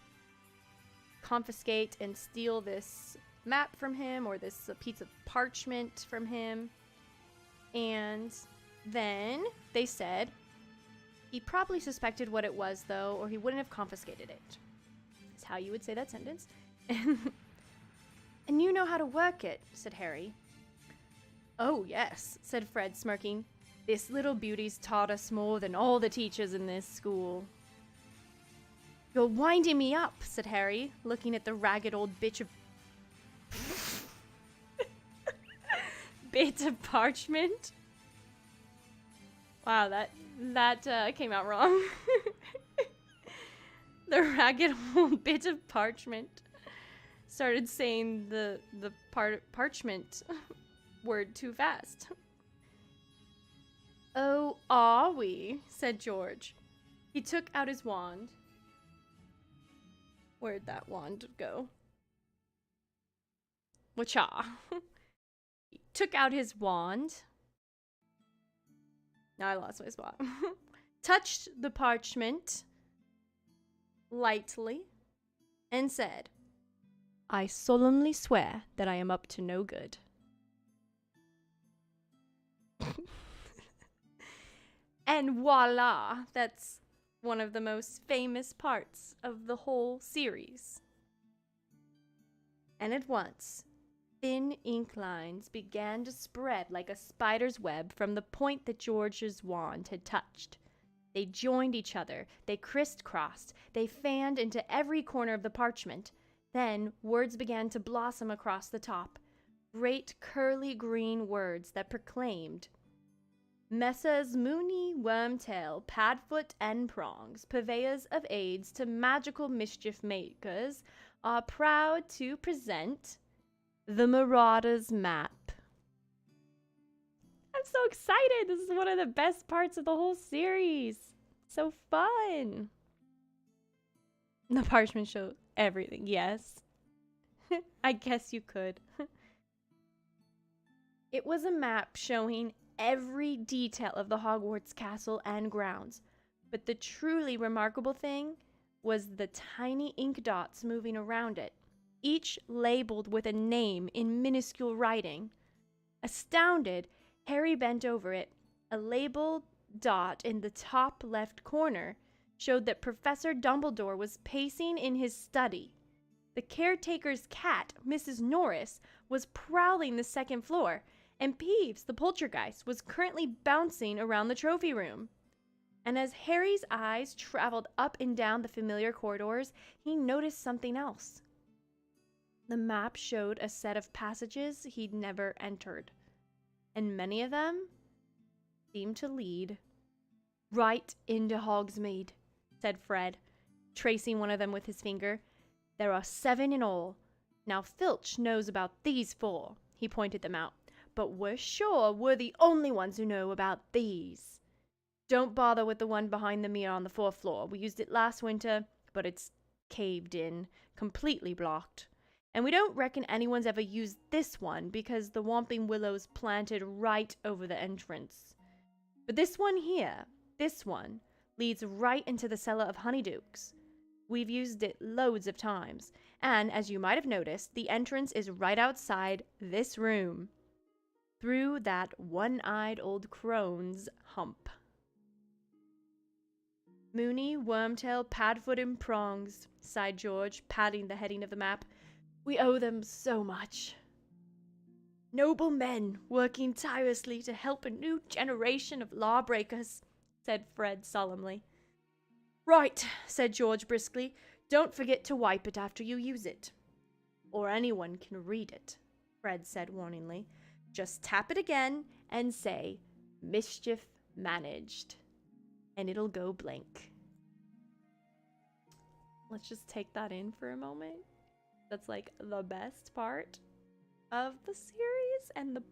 confiscate and steal this map from him, or this piece of parchment from him. And then they said he probably suspected what it was, though, or he wouldn't have confiscated it. That's how you would say that sentence. And you know how to work it, said Harry. Oh, yes, said Fred, smirking. This little beauty's taught us more than all the teachers in this school. You're winding me up, said Harry, looking at the ragged old bitch of bit of parchment. Wow, that came out wrong. The ragged old bit of parchment started saying the parchment word too fast. Oh, are we? Said George. He took out his wand. Where'd that wand go? Wacha. He took out his wand. Now I lost my spot. Touched the parchment lightly and said, I solemnly swear that I am up to no good. And voila! That's one of the most famous parts of the whole series. And at once, thin ink lines began to spread like a spider's web from the point that George's wand had touched. They joined each other, they crisscrossed, they fanned into every corner of the parchment. Then words began to blossom across the top, great curly green words that proclaimed, Messrs. Moony, Wormtail, Padfoot, and Prongs, purveyors of aids to magical mischief makers, are proud to present the Marauder's map. I'm so excited! This is one of the best parts of the whole series. So fun! The parchment shows everything, yes. I guess you could. It was a map showing every detail of the Hogwarts castle and grounds, but the truly remarkable thing was the tiny ink dots moving around it, each labeled with a name in minuscule writing. Astounded, Harry bent over it. A labeled dot in the top left corner showed that Professor Dumbledore was pacing in his study. The caretaker's cat, Mrs. Norris, was prowling the second floor, and Peeves, the poltergeist, was currently bouncing around the trophy room. And as Harry's eyes traveled up and down the familiar corridors, he noticed something else. The map showed a set of passages he'd never entered, and many of them seemed to lead right into Hogsmeade, said Fred, tracing one of them with his finger. There are 7 in all. Now Filch knows about these 4. He pointed them out. But we're sure we're the only ones who know about these. Don't bother with the one behind the mirror on the 4th floor. We used it last winter, but it's caved in, completely blocked. And we don't reckon anyone's ever used this one because the Whomping Willow's planted right over the entrance. But this one here, this one, leads right into the cellar of Honeydukes. We've used it loads of times, and as you might have noticed, the entrance is right outside this room, through that one-eyed old crone's hump. Moony, Wormtail, Padfoot, and Prongs, sighed George, patting the heading of the map. We owe them so much. Noble men working tirelessly to help a new generation of lawbreakers, said Fred solemnly. Right, said George briskly. Don't forget to wipe it after you use it. Or anyone can read it, Fred said warningly. Just tap it again and say, mischief managed. And it'll go blank. Let's just take that in for a moment. That's like the best part. of the series and the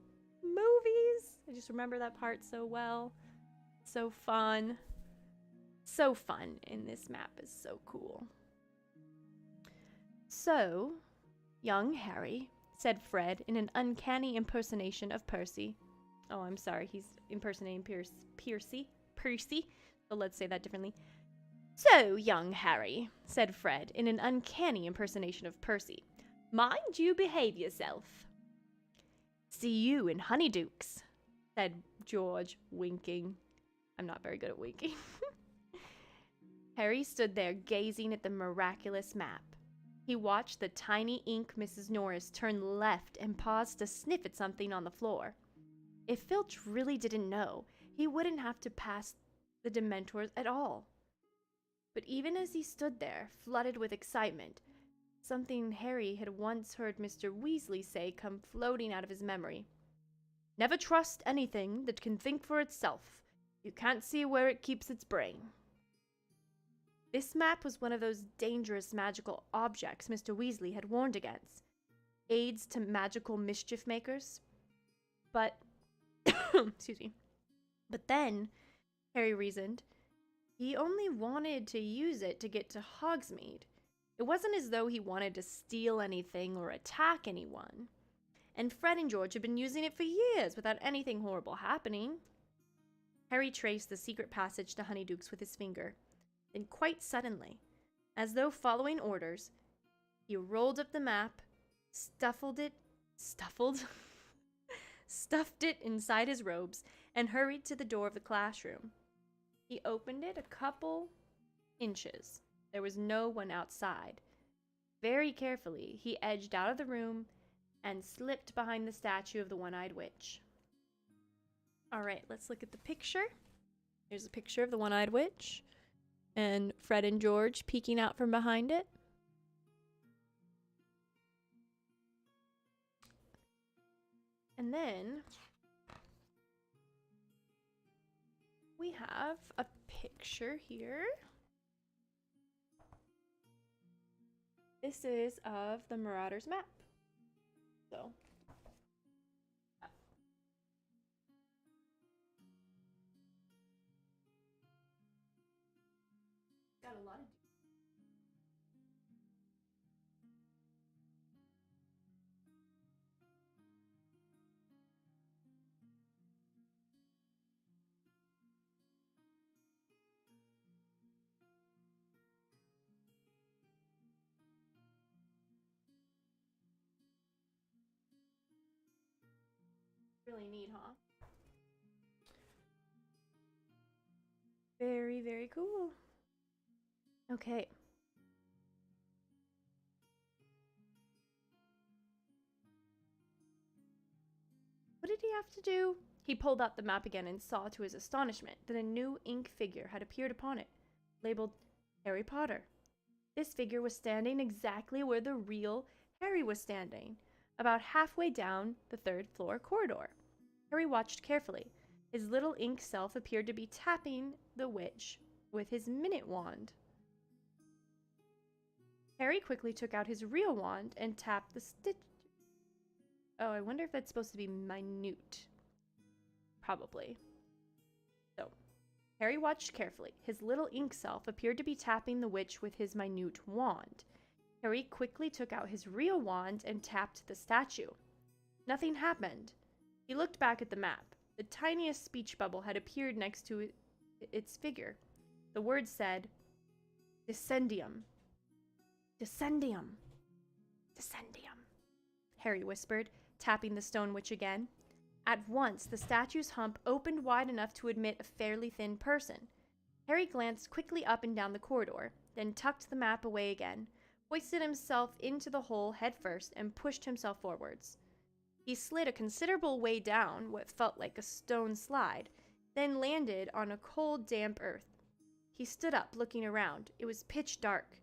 movies. I just remember that part so well. So fun. So fun, and this map is so cool. "So, young Harry," said Fred in an uncanny impersonation of Percy. Oh, I'm sorry, he's impersonating Percy. So let's say that differently. "So, young Harry," said Fred in an uncanny impersonation of Percy, "mind you behave yourself." "See you in Honeydukes," said George, winking. I'm not very good at winking. Harry stood there gazing at the miraculous map. He watched the tiny ink Mrs. Norris turn left and pause to sniff at something on the floor. If Filch really didn't know, he wouldn't have to pass the Dementors at all. But even as he stood there, flooded with excitement, something Harry had once heard Mr. Weasley say come floating out of his memory. "Never trust anything that can think for itself. You can't see where it keeps its brain." This map was one of those dangerous magical objects Mr. Weasley had warned against. Aids to magical mischief makers. But, excuse me. But then, Harry reasoned, he only wanted to use it to get to Hogsmeade. It wasn't as though he wanted to steal anything or attack anyone. And Fred and George had been using it for years without anything horrible happening. Harry traced the secret passage to Honeydukes with his finger. Then quite suddenly, as though following orders, he rolled up the map, stuffed it inside his robes, and hurried to the door of the classroom. He opened it a couple inches. There was no one outside. Very carefully, he edged out of the room and slipped behind the statue of the One-Eyed Witch. All right, let's look at the picture. Here's a picture of the One-Eyed Witch. And Fred and George peeking out from behind it. And then we have a picture here. This is of the Marauder's map. So, got a lot of really neat, huh? Very, very cool. Okay. What did he have to do? He pulled out the map again and saw to his astonishment that a new ink figure had appeared upon it, labeled Harry Potter. This figure was standing exactly where the real Harry was standing, about halfway down the third-floor corridor. Harry watched carefully. His little ink self appeared to be tapping the witch with his minute wand. Harry quickly took out his real wand and tapped the stitch. Oh, I wonder if that's supposed to be minute. Probably. So, Harry watched carefully. His little ink self appeared to be tapping the witch with his minute wand. Harry quickly took out his real wand and tapped the statue. Nothing happened. He looked back at the map. The tiniest speech bubble had appeared next to its figure. The words said, "Descendium. Descendium. Descendium," Harry whispered, tapping the stone witch again. At once, the statue's hump opened wide enough to admit a fairly thin person. Harry glanced quickly up and down the corridor, then tucked the map away again, hoisted himself into the hole headfirst, and pushed himself forwards. He slid a considerable way down what felt like a stone slide, then landed on a cold, damp earth. He stood up, looking around. It was pitch dark.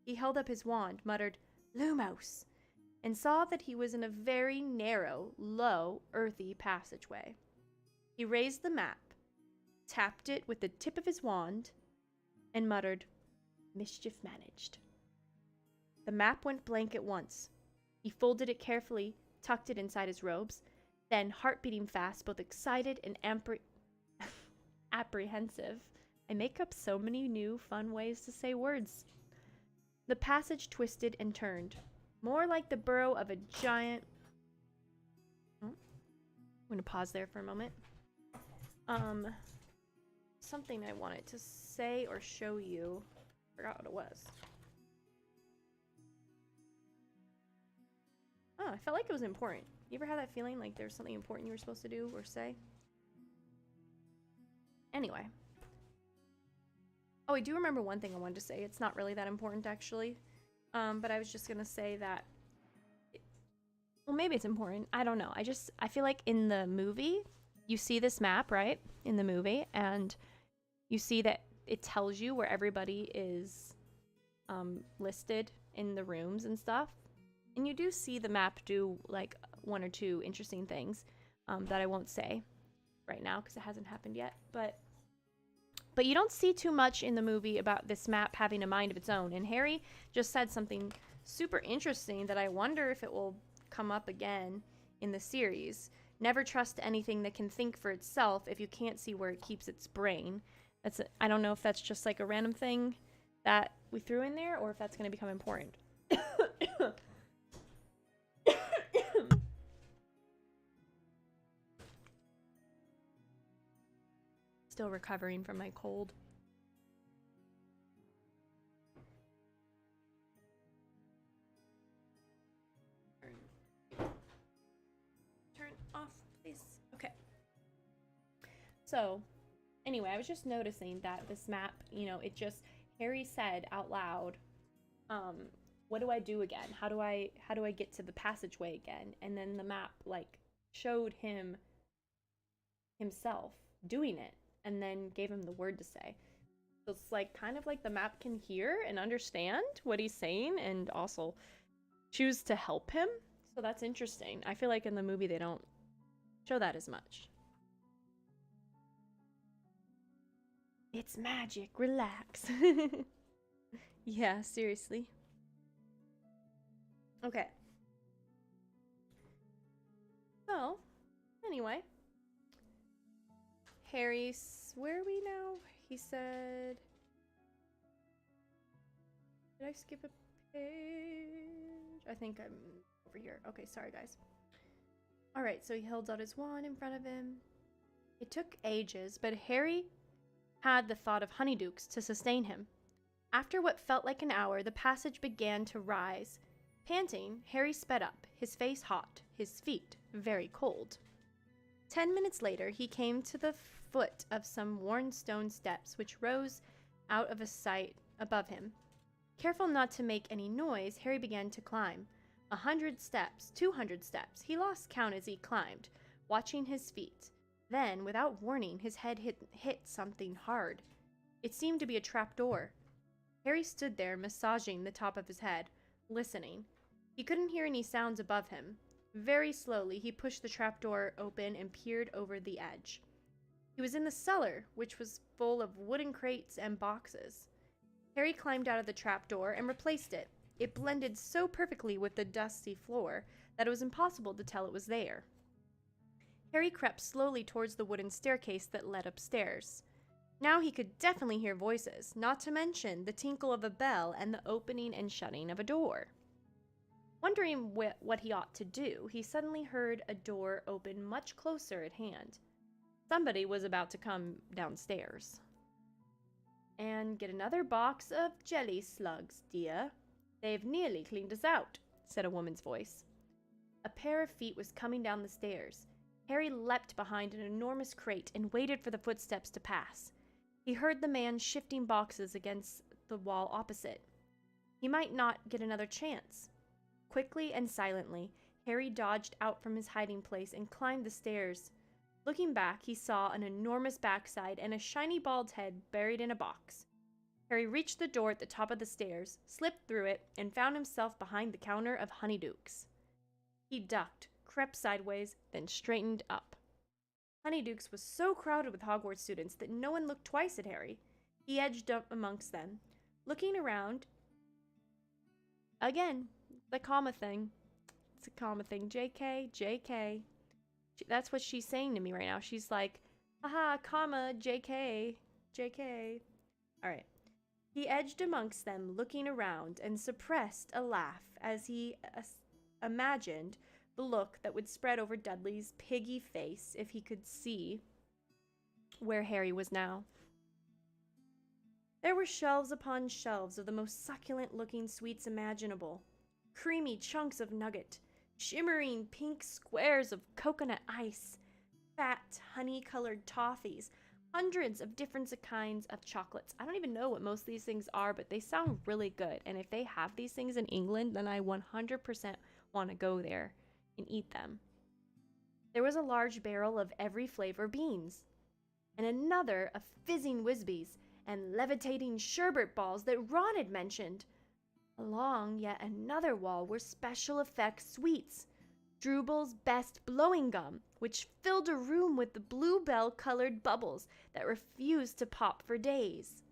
He held up his wand, muttered, "Lumos," and saw that he was in a very narrow, low, earthy passageway. He raised the map, tapped it with the tip of his wand, and muttered, "Mischief managed." The map went blank at once. He folded it carefully, tucked it inside his robes. Then, heart beating fast, both excited and apprehensive. I make up so many new, fun ways to say words. The passage twisted and turned, more like the burrow of a giant... Oh, I'm going to pause there for a moment. Something I wanted to say or show you. Forgot what it was. Oh, I felt like it was important. You ever have that feeling like there's something important you were supposed to do or say? Anyway. Oh, I do remember one thing I wanted to say. It's not really that important, actually. But I was just going to say that... well, maybe it's important. I don't know. I feel like in the movie, you see this map, right? In the movie. And you see that it tells you where everybody is listed in the rooms and stuff. And you do see the map do, like, one or two interesting things that I won't say right now because it hasn't happened yet. But you don't see too much in the movie about this map having a mind of its own. And Harry just said something super interesting that I wonder if it will come up again in the series. Never trust anything that can think for itself if you can't see where it keeps its brain. I don't know if that's just like a random thing that we threw in there or if that's going to become important. Still recovering from my cold. Turn off, please. Okay. So, anyway, I was just noticing that this map, Harry said out loud, what do I do again? How do I get to the passageway again? And then the map, like, showed himself doing it. And then gave him the word to say. So it's like kind of like the map can hear and understand what he's saying and also choose to help him. So that's interesting. I feel like in the movie they don't show that as much. It's magic. Relax. Yeah, seriously. Okay. So, anyway. Harry, where are we now? He said... Did I skip a page? I think I'm over here. Okay, sorry guys. Alright, so he holds out his wand in front of him. It took ages, but Harry had the thought of honeydukes to sustain him. After what felt like an hour, the passage began to rise. Panting, Harry sped up, his face hot, his feet very cold. 10 minutes later, he came to the foot of some worn stone steps which rose out of a sight above him. Careful not to make any noise, Harry began to climb. 100 steps, 200 steps. He lost count as he climbed, watching his feet. Then, without warning, his head hit something hard. It seemed to be a trapdoor. Harry stood there, massaging the top of his head, listening. He couldn't hear any sounds above him. Very slowly, he pushed the trapdoor open and peered over the edge. He was in the cellar, which was full of wooden crates and boxes. Harry climbed out of the trapdoor and replaced it. It blended so perfectly with the dusty floor that it was impossible to tell it was there. Harry crept slowly towards the wooden staircase that led upstairs. Now he could definitely hear voices, not to mention the tinkle of a bell and the opening and shutting of a door. Wondering what he ought to do, he suddenly heard a door open much closer at hand. Somebody was about to come downstairs. "And get another box of jelly slugs, dear. They've nearly cleaned us out," said a woman's voice. A pair of feet was coming down the stairs. Harry leapt behind an enormous crate and waited for the footsteps to pass. He heard the man shifting boxes against the wall opposite. He might not get another chance. Quickly and silently, Harry dodged out from his hiding place and climbed the stairs. Looking back, he saw an enormous backside and a shiny bald head buried in a box. Harry reached the door at the top of the stairs, slipped through it, and found himself behind the counter of honeydukes. He ducked, crept sideways, then straightened up. Honeydukes was so crowded with Hogwarts students that no one looked twice at Harry. He edged up amongst them. Looking around, again, the comma thing. It's a comma thing. JK, JK. That's what she's saying to me right now. She's like, haha, comma, JK, JK. All right. He edged amongst them, looking around, and suppressed a laugh as he imagined the look that would spread over Dudley's piggy face if he could see where Harry was now. There were shelves upon shelves of the most succulent-looking sweets imaginable. Creamy chunks of nugget, shimmering pink squares of coconut ice, fat, honey-colored toffees, hundreds of different kinds of chocolates. I don't even know what most of these things are, but they sound really good. And if they have these things in England, then I 100% want to go there and eat them. There was a large barrel of every flavor beans, and another of fizzing Whizbees and levitating sherbet balls that Ron had mentioned. Along yet another wall were special effects sweets, Drubel's best blowing gum, which filled a room with the bluebell-colored bubbles that refused to pop for days.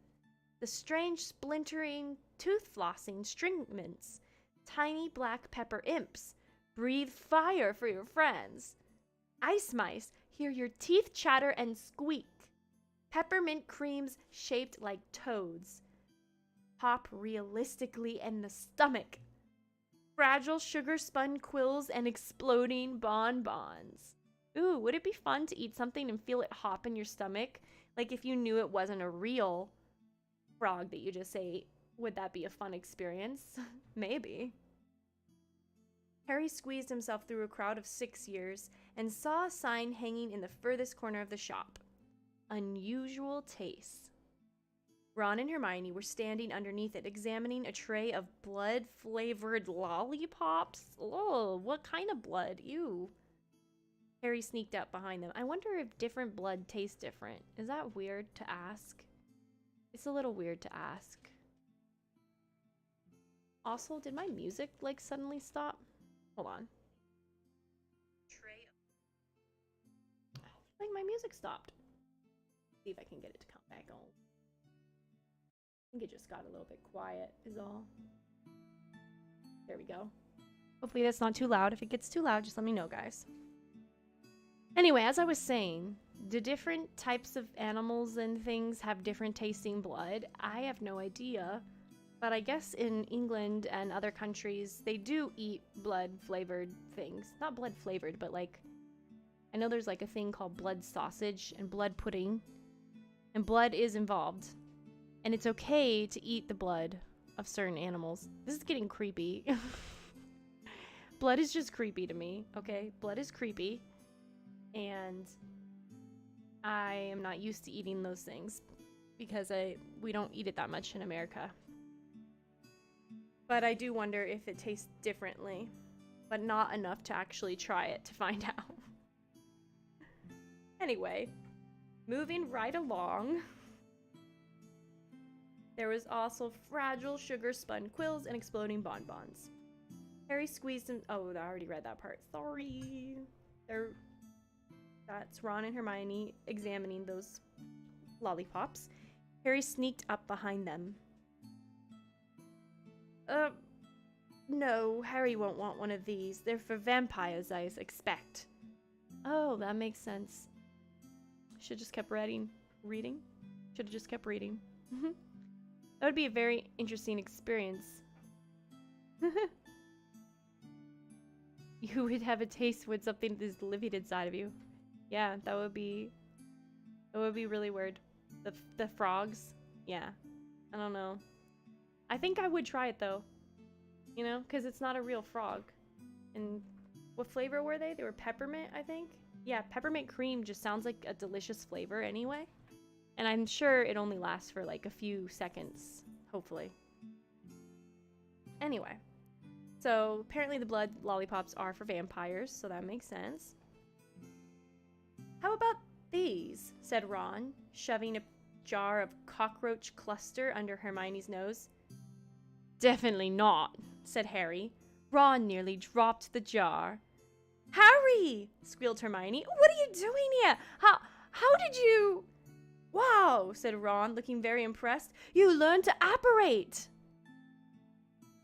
The strange splintering tooth-flossing string mints, tiny black pepper imps, breathe fire for your friends. Ice mice, hear your teeth chatter and squeak. Peppermint creams shaped like toads. Pop realistically in the stomach. Fragile sugar-spun quills and exploding bonbons. Ooh, would it be fun to eat something and feel it hop in your stomach? Like if you knew it wasn't a real frog that you just ate, would that be a fun experience? Maybe. Harry squeezed himself through a crowd of 6 years and saw a sign hanging in the furthest corner of the shop. Unusual taste. Ron and Hermione were standing underneath it, examining a tray of blood-flavored lollipops. Oh, what kind of blood? Ew. Harry sneaked up behind them. I wonder if different blood tastes different. Is that weird to ask? It's a little weird to ask. Also, did my music, like, suddenly stop? Hold on. I think my music stopped. See if I can get it to come back on. I think it just got a little bit quiet is all. There we go. Hopefully that's not too loud. If it gets too loud, just let me know, guys. Anyway, as I was saying, do different types of animals and things have different tasting blood? I have no idea. But I guess in England and other countries, they do eat blood-flavored things. Not blood-flavored, but like... I know there's like a thing called blood sausage and blood pudding. And blood is involved. And it's okay to eat the blood of certain animals. This is getting creepy. Blood is just creepy to me, okay? Blood is creepy. And I am not used to eating those things because we don't eat it that much in America. But I do wonder if it tastes differently, but not enough to actually try it to find out. Anyway, moving right along. There was also fragile sugar-spun quills and exploding bonbons. Harry squeezed him. Oh, I already read that part. Sorry. That's Ron and Hermione examining those lollipops. Harry sneaked up behind them. No, Harry won't want one of these. They're for vampires, I expect. Oh, that makes sense. Should just kept reading. Should have just kept reading. That would be a very interesting experience. You would have a taste when something is living inside of you. Yeah, that would be really weird. The frogs. Yeah. I don't know. I think I would try it though. You know, because it's not a real frog. And what flavor were they? They were peppermint, I think. Yeah, peppermint cream just sounds like a delicious flavor anyway. And I'm sure it only lasts for like a few seconds, hopefully. Anyway, so apparently the blood lollipops are for vampires, so that makes sense. How about these? Said Ron, shoving a jar of cockroach cluster under Hermione's nose. Definitely not, said Harry. Ron nearly dropped the jar. Harry! Squealed Hermione. What are you doing here? How did you... Wow, said Ron, looking very impressed. You learned to apparate.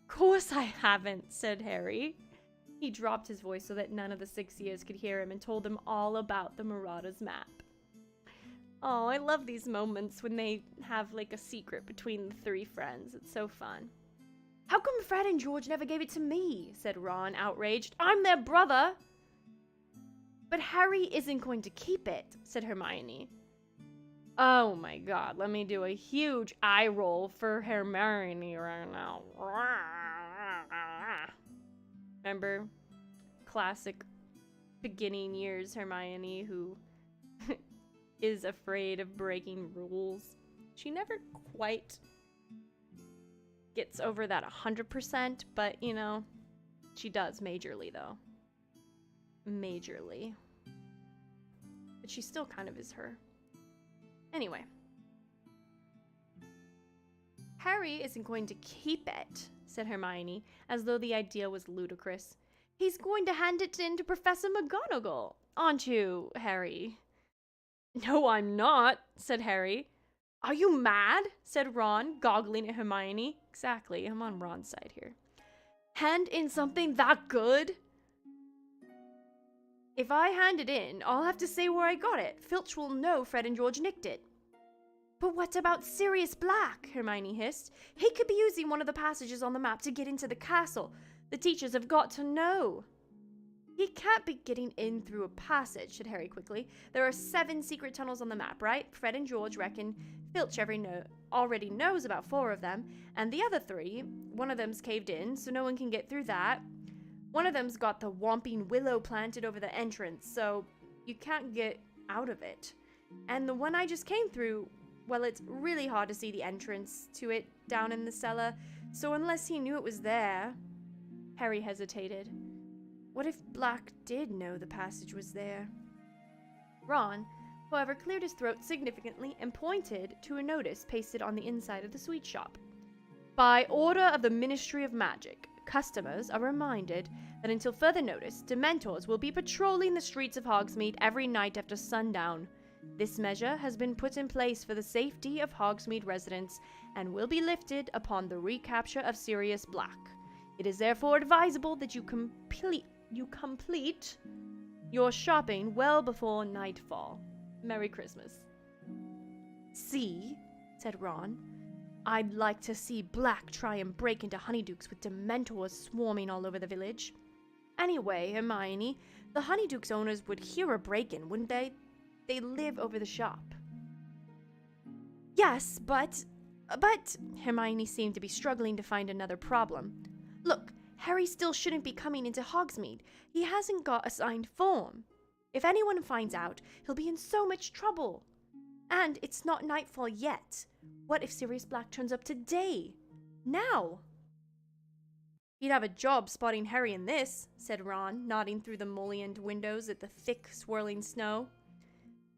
Course I haven't, said Harry. He dropped his voice so that none of the 6 years could hear him and told them all about the Marauder's map. Oh, I love these moments when they have like a secret between the 3 friends. It's so fun. How come Fred and George never gave it to me? Said Ron, outraged. I'm their brother. But Harry isn't going to keep it, said Hermione. Oh my god, let me do a huge eye roll for Hermione right now. Remember? Classic beginning years Hermione who is afraid of breaking rules. She never quite gets over that 100%, but you know, she does majorly though. Majorly. But she still kind of is her. Anyway. Harry isn't going to keep it, said Hermione, as though the idea was ludicrous. He's going to hand it in to Professor McGonagall, aren't you, Harry? No, I'm not, said Harry. Are you mad? Said Ron, goggling at Hermione. Exactly, I'm on Ron's side here. Hand in something that good? If I hand it in, I'll have to say where I got it. Filch will know Fred and George nicked it. But what about Sirius Black? Hermione hissed. He could be using one of the passages on the map to get into the castle. The teachers have got to know. He can't be getting in through a passage, said Harry quickly. There are 7 secret tunnels on the map, right? Fred and George reckon Filch already knows about 4 of them. And the other 3, one of them's caved in, so no one can get through that. One of them's got the whomping willow planted over the entrance, so you can't get out of it. And the one I just came through, well, it's really hard to see the entrance to it down in the cellar, so unless he knew it was there... Harry hesitated. What if Black did know the passage was there? Ron, however, cleared his throat significantly and pointed to a notice pasted on the inside of the sweet shop. By order of the Ministry of Magic, customers are reminded that until further notice, Dementors will be patrolling the streets of Hogsmeade every night after sundown. This measure has been put in place for the safety of Hogsmeade residents and will be lifted upon the recapture of Sirius Black. It is therefore advisable that you complete your shopping well before nightfall. Merry Christmas. See, said Ron, I'd like to see Black try and break into Honeydukes with Dementors swarming all over the village. Anyway, Hermione, the Honeydukes owners would hear a break-in, wouldn't they? They live over the shop. Yes, but Hermione seemed to be struggling to find another problem. Look, Harry still shouldn't be coming into Hogsmeade. He hasn't got a signed form. If anyone finds out, he'll be in so much trouble. And it's not nightfall yet. What if Sirius Black turns up today? Now? He'd have a job spotting Harry in this, said Ron, nodding through the mullioned windows at the thick, swirling snow.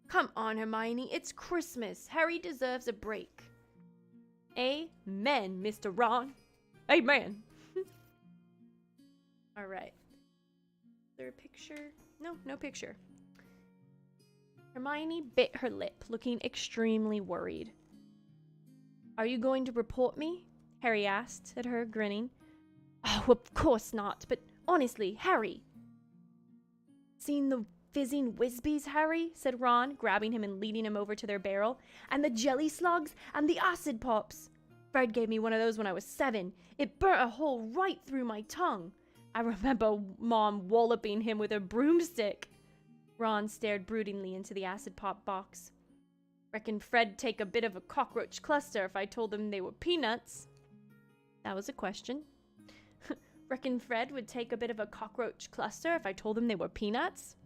Come on, Hermione, it's Christmas. Harry deserves a break. Amen, Mr. Ron. Amen. All right. Is there a picture? No, no picture. Hermione bit her lip, looking extremely worried. Are you going to report me? Harry asked at her, grinning. Oh, of course not, but honestly, Harry. Seen the fizzing Whizbees, Harry? Said Ron, grabbing him and leading him over to their barrel. And the jelly slugs and the acid pops. Fred gave me one of those when I was 7. It burnt a hole right through my tongue. I remember Mom walloping him with a broomstick. Ron stared broodingly into the acid pop box. Reckon Fred'd take a bit of a cockroach cluster if I told him they were peanuts. That was a question. Reckon Fred would take a bit of a cockroach cluster if I told him they were peanuts?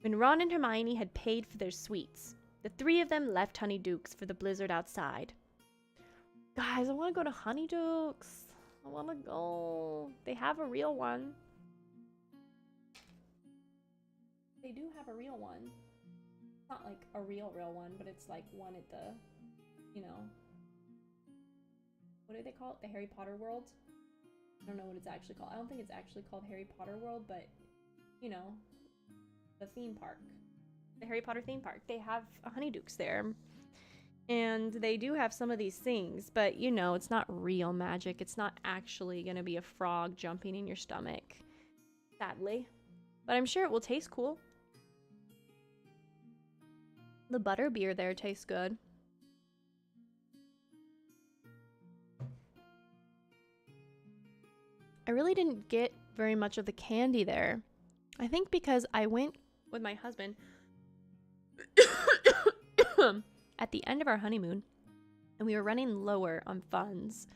When Ron and Hermione had paid for their sweets, the 3 of them left Honeydukes for the blizzard outside. Guys, I want to go to Honeydukes. I want to go. They have a real one. They do have a real one. It's not like a real one, but it's like one at the, you know, what do they call it? The Harry Potter world? I don't know what it's actually called. I don't think it's actually called Harry Potter World, but, you know, the theme park. The Harry Potter theme park. They have a Honeydukes there. And they do have some of these things, but you know, it's not real magic. It's not actually going to be a frog jumping in your stomach, sadly. But I'm sure it will taste cool. The butter beer there tastes good. I really didn't get very much of the candy there. I think because I went with my husband at the end of our honeymoon, and we were running lower on funds.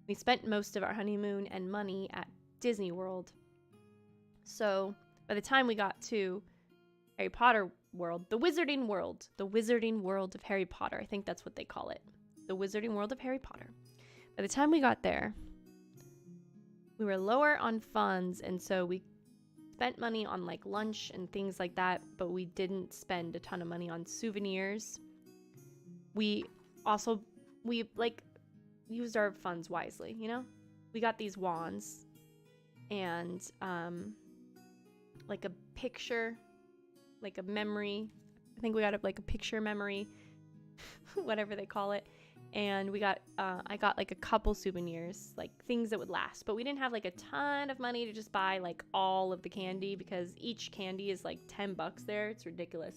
We spent most of our honeymoon and money at Disney World. So by the time we got to Harry Potter World, the Wizarding World of Harry Potter, I think that's what they call it, the Wizarding World of Harry Potter. By the time we got there, we were lower on funds, and so we spent money on like lunch and things like that, but we didn't spend a ton of money on souvenirs. We like used our funds wisely, you know? We got these wands and like a picture, like a memory. I think we got like a picture memory, whatever they call it. And we got I got like a couple souvenirs, like things that would last, but we didn't have like a ton of money to just buy like all of the candy, because each candy is like $10 there. It's ridiculous.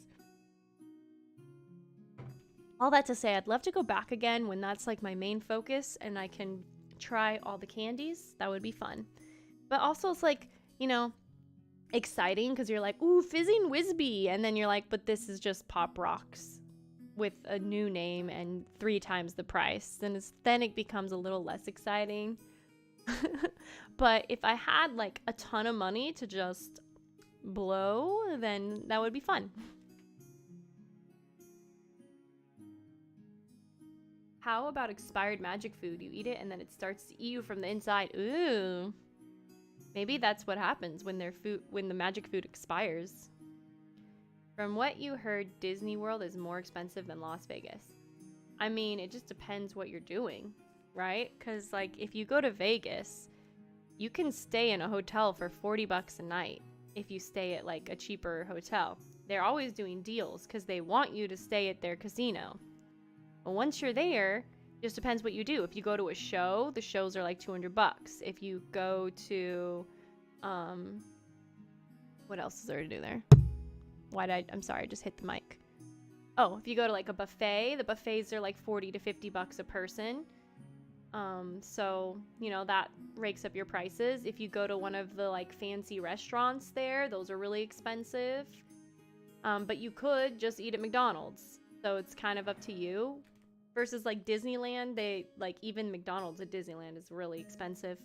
All that to say, I'd love to go back again when that's like my main focus and I can try all the candies. That would be fun. But also it's like, you know, exciting because you're like, ooh, fizzing Whizbee, and then you're like, but this is just Pop Rocks with a new name and 3 times the price. Then it becomes a little less exciting. But if I had like a ton of money to just blow, then that would be fun. How about expired magic food? You eat it and then it starts to eat you from the inside. Ooh. Maybe that's what happens when the magic food expires. From what you heard, Disney World is more expensive than Las Vegas. I mean, it just depends what you're doing, right? Because, like, if you go to Vegas, you can stay in a hotel for $40 a night if you stay at, like, a cheaper hotel. They're always doing deals because they want you to stay at their casino. But once you're there, it just depends what you do. If you go to a show, the shows are like $200. If you go to, what else is there to do there? I'm sorry, I just hit the mic. Oh, if you go to like a buffet, the buffets are like $40 to $50 a person. So, you know, that rakes up your prices. If you go to one of the like fancy restaurants there, those are really expensive. But you could just eat at McDonald's. So it's kind of up to you. Versus like Disneyland, they like even McDonald's at Disneyland is really expensive.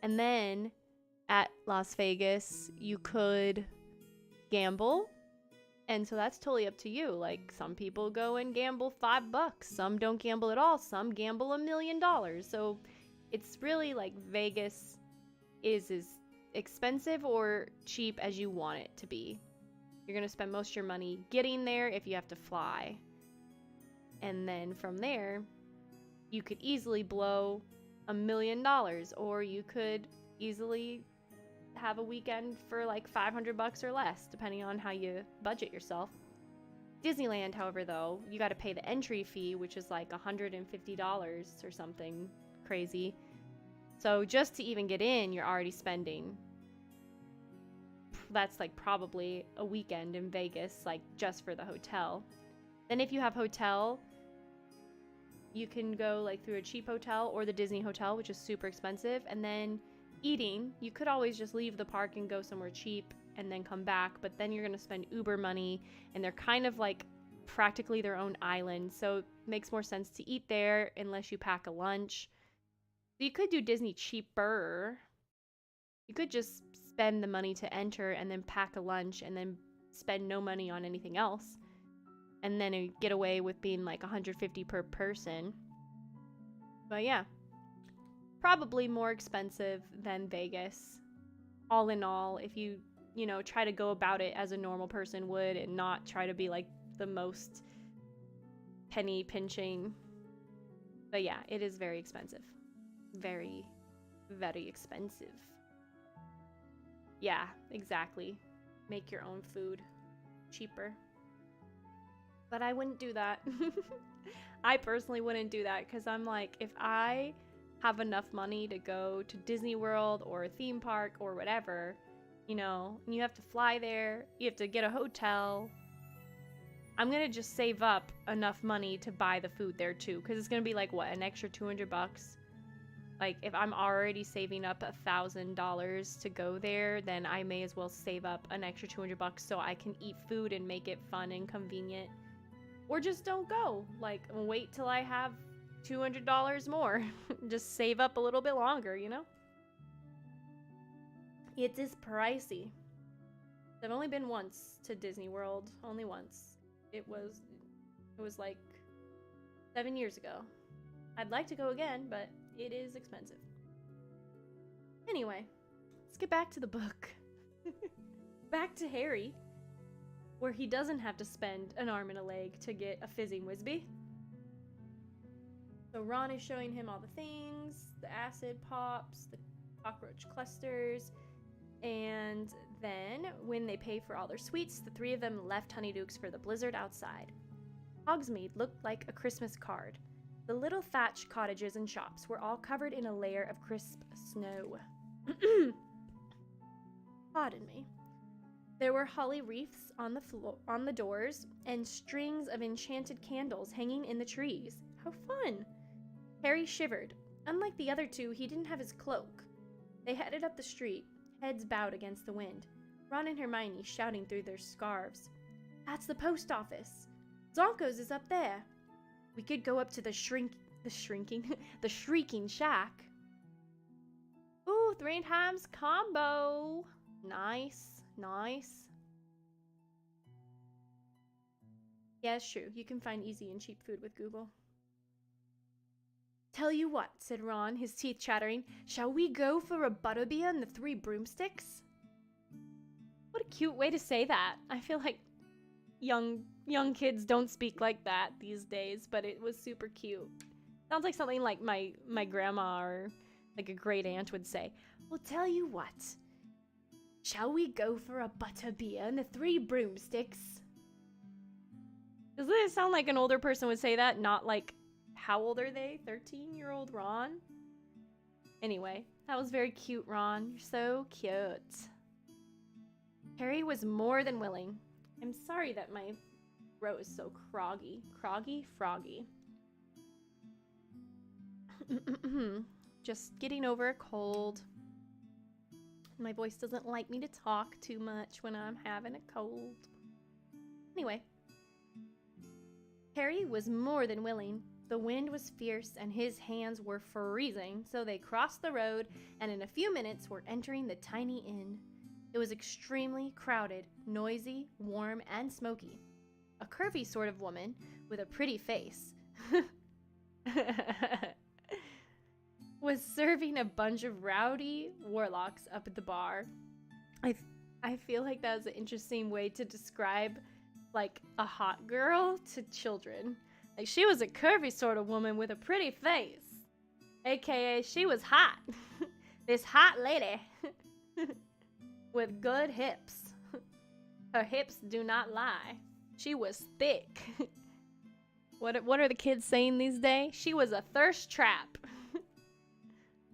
And then at Las Vegas, you could gamble, and so that's totally up to you. Like, some people go and gamble $5, some don't gamble at all, some gamble $1 million. So it's really like Vegas is as expensive or cheap as you want it to be. You're gonna spend most of your money getting there if you have to fly, and then from there you could easily blow $1 million, or you could easily have a weekend for like $500 or less, depending on how you budget yourself. Disneyland, however, though, you got to pay the entry fee, which is like $150 or something crazy. So just to even get in, you're already spending, that's like probably a weekend in Vegas, like just for the hotel. Then if you have hotel, you can go like through a cheap hotel or the Disney hotel, which is super expensive. And then eating, you could always just leave the park and go somewhere cheap and then come back, but then you're going to spend Uber money, and they're kind of like practically their own island, so it makes more sense to eat there unless you pack a lunch. So you could do Disney cheaper. You could just spend the money to enter and then pack a lunch and then spend no money on anything else, and then you get away with being like $150 per person. But yeah, probably more expensive than Vegas. All in all, if you try to go about it as a normal person would and not try to be like the most penny pinching. But yeah, it is very expensive. Very, very expensive. Yeah, exactly. Make your own food. Cheaper. But I wouldn't do that. I personally wouldn't do that because I'm like, if I have enough money to go to Disney World or a theme park or whatever, you know, and you have to fly there, you have to get a hotel, I'm gonna just save up enough money to buy the food there too, because it's gonna be like, what, an extra $200? Like, if I'm already saving up $1,000 to go there, then I may as well save up an extra $200 so I can eat food and make it fun and convenient. Or just don't go. Like, wait till I have $200 more. Just save up a little bit longer, you know? It is pricey. I've only been once to Disney World. Only once. It was like 7 years ago. I'd like to go again, but it is expensive. Anyway, let's get back to the book. Back to Harry, where he doesn't have to spend an arm and a leg to get a fizzing Whizbee. So Ron is showing him all the things, the acid pops, the cockroach clusters, and then when they pay for all their sweets, the three of them left Honeydukes for the blizzard outside. Hogsmeade looked like a Christmas card. The little thatched cottages and shops were all covered in a layer of crisp snow. Pardon me. There were holly wreaths on the doors, and strings of enchanted candles hanging in the trees. How fun! Harry shivered. Unlike the other two, he didn't have his cloak. They headed up the street, heads bowed against the wind. Ron and Hermione shouting through their scarves. That's the post office. Zonko's is up there. We could go up to the shrieking shack. Ooh, 3 times combo. Nice, nice. Yeah, it's true. You can find easy and cheap food with Google. Tell you what, said Ron, his teeth chattering. Shall we go for a butterbeer and the 3 broomsticks? What a cute way to say that. I feel like young kids don't speak like that these days, but it was super cute. Sounds like something like my grandma or like a great aunt would say. Well, tell you what. Shall we go for a butterbeer and the 3 broomsticks? Doesn't it sound like an older person would say that? Not like, how old are they? 13-year-old Ron? Anyway, that was very cute, Ron. You're so cute. Harry was more than willing. I'm sorry that my throat is so croggy. Froggy. Just getting over a cold. My voice doesn't like me to talk too much when I'm having a cold. Anyway, Harry was more than willing. The wind was fierce and his hands were freezing, so they crossed the road and in a few minutes were entering the tiny inn. It was extremely crowded, noisy, warm, and smoky. A curvy sort of woman with a pretty face was serving a bunch of rowdy warlocks up at the bar. I feel like that was an interesting way to describe like a hot girl to children. Like, she was a curvy sort of woman with a pretty face, aka she was hot. This hot lady with good hips. Her hips do not lie. She was thick. What are the kids saying these days? She was a thirst trap.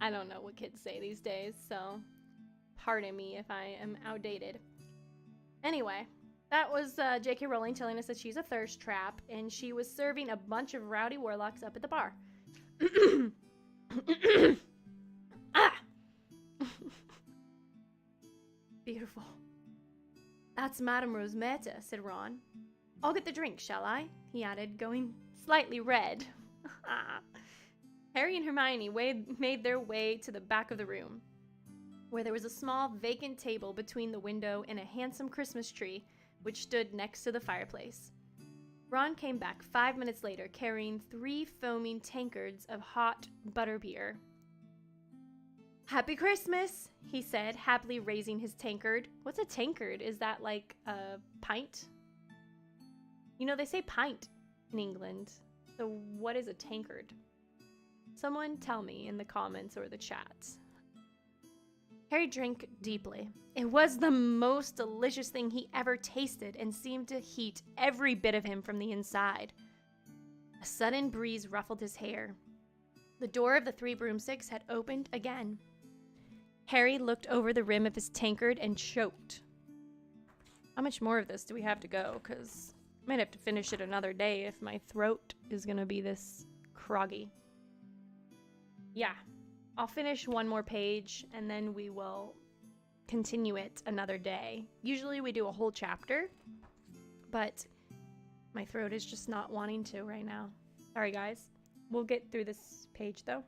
I don't know what kids say these days, so pardon me if I am outdated. Anyway, that was J.K. Rowling telling us that she's a thirst trap, and she was serving a bunch of rowdy warlocks up at the bar. Ah! Beautiful. That's Madame Rosmerta, said Ron. I'll get the drink, shall I? He added, going slightly red. Harry and Hermione made their way to the back of the room, where there was a small vacant table between the window and a handsome Christmas tree, which stood next to the fireplace. Ron came back 5 minutes later, carrying 3 foaming tankards of hot butterbeer. Happy Christmas, he said, happily raising his tankard. What's a tankard? Is that like a pint? You know, they say pint in England. So what is a tankard? Someone tell me in the comments or the chat. Harry drank deeply. It was the most delicious thing he ever tasted and seemed to heat every bit of him from the inside. A sudden breeze ruffled his hair. The door of the Three Broomsticks had opened again. Harry looked over the rim of his tankard and choked. How much more of this do we have to go? Because I might have to finish it another day if my throat is going to be this croggy. Yeah, I'll finish one more page and then we will continue it another day. Usually we do a whole chapter, but my throat is just not wanting to right now. Sorry, guys. We'll get through this page, though.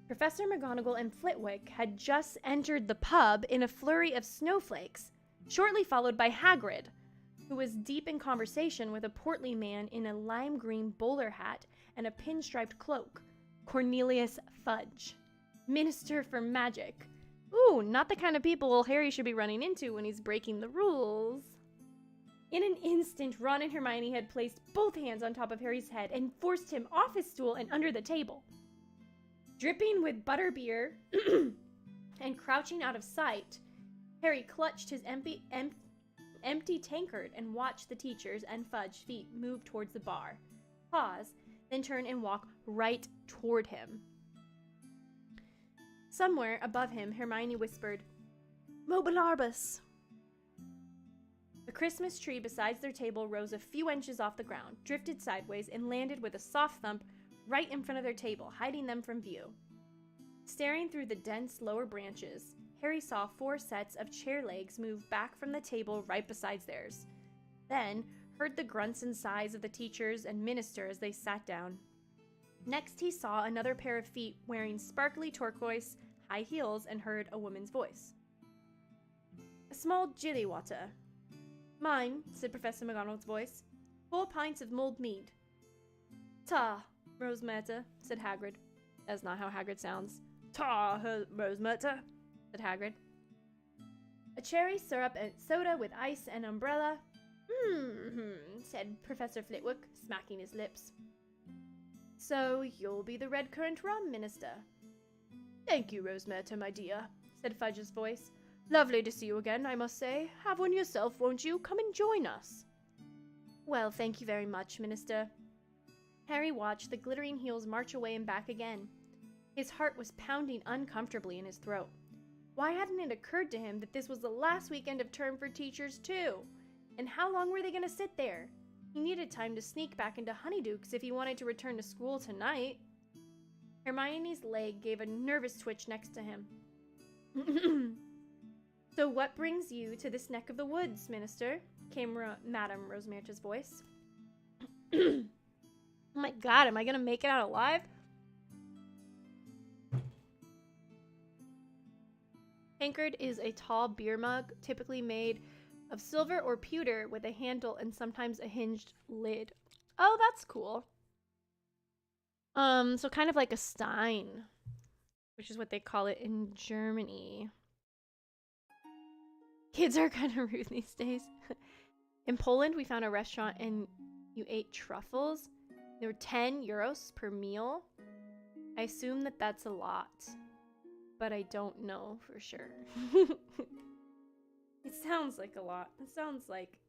Professor McGonagall and Flitwick had just entered the pub in a flurry of snowflakes, shortly followed by Hagrid, who was deep in conversation with a portly man in a lime green bowler hat and a pinstriped cloak, Cornelius Fudge, Minister for Magic. Ooh, not the kind of people Harry should be running into when he's breaking the rules. In an instant, Ron and Hermione had placed both hands on top of Harry's head and forced him off his stool and under the table. Dripping with butterbeer and crouching out of sight, Harry clutched his empty tankard and watched the teachers and Fudge feet move towards the bar, pause, then turn and walk right toward him. Somewhere above him, Hermione whispered, "Mobilarbus." The Christmas tree beside their table rose a few inches off the ground, drifted sideways, and landed with a soft thump right in front of their table, hiding them from view. Staring through the dense lower branches, Harry saw 4 sets of chair legs move back from the table right beside theirs, then heard the grunts and sighs of the teachers and minister as they sat down. Next, he saw another pair of feet wearing sparkly turquoise high heels and heard a woman's voice. "A small jilly water." "Mine," said Professor McGonagall's voice. "4 pints of mulled mead." "Ta, Rosemerta," said Hagrid. That's not how Hagrid sounds. "Ta, Rosemerta," said Hagrid. "A cherry syrup and soda with ice and umbrella." Said Professor Flitwick, smacking his lips. "So you'll be the red currant rum, Minister." "Thank you, Rosemerta, my dear," said Fudge's voice. "Lovely to see you again, I must say. Have one yourself, won't you? Come and join us." "Well, thank you very much, Minister." Harry watched the glittering heels march away and back again. His heart was pounding uncomfortably in his throat. Why hadn't it occurred to him that this was the last weekend of term for teachers, too? And how long were they going to sit there? He needed time to sneak back into Honeydukes if he wanted to return to school tonight. Hermione's leg gave a nervous twitch next to him. "So what brings you to this neck of the woods, Minister?" came Madame Rosemerta's voice. Oh my god, am I going to make it out alive? Tankard is a tall beer mug, typically made of silver or pewter with a handle and sometimes a hinged lid. Oh, that's cool. So kind of like a stein, which is what they call it in Germany. Kids are kind of rude these days. In Poland, we found a restaurant and you ate truffles. They were 10 euros per meal. I assume that that's a lot, but I don't know for sure. It sounds like a lot. It sounds like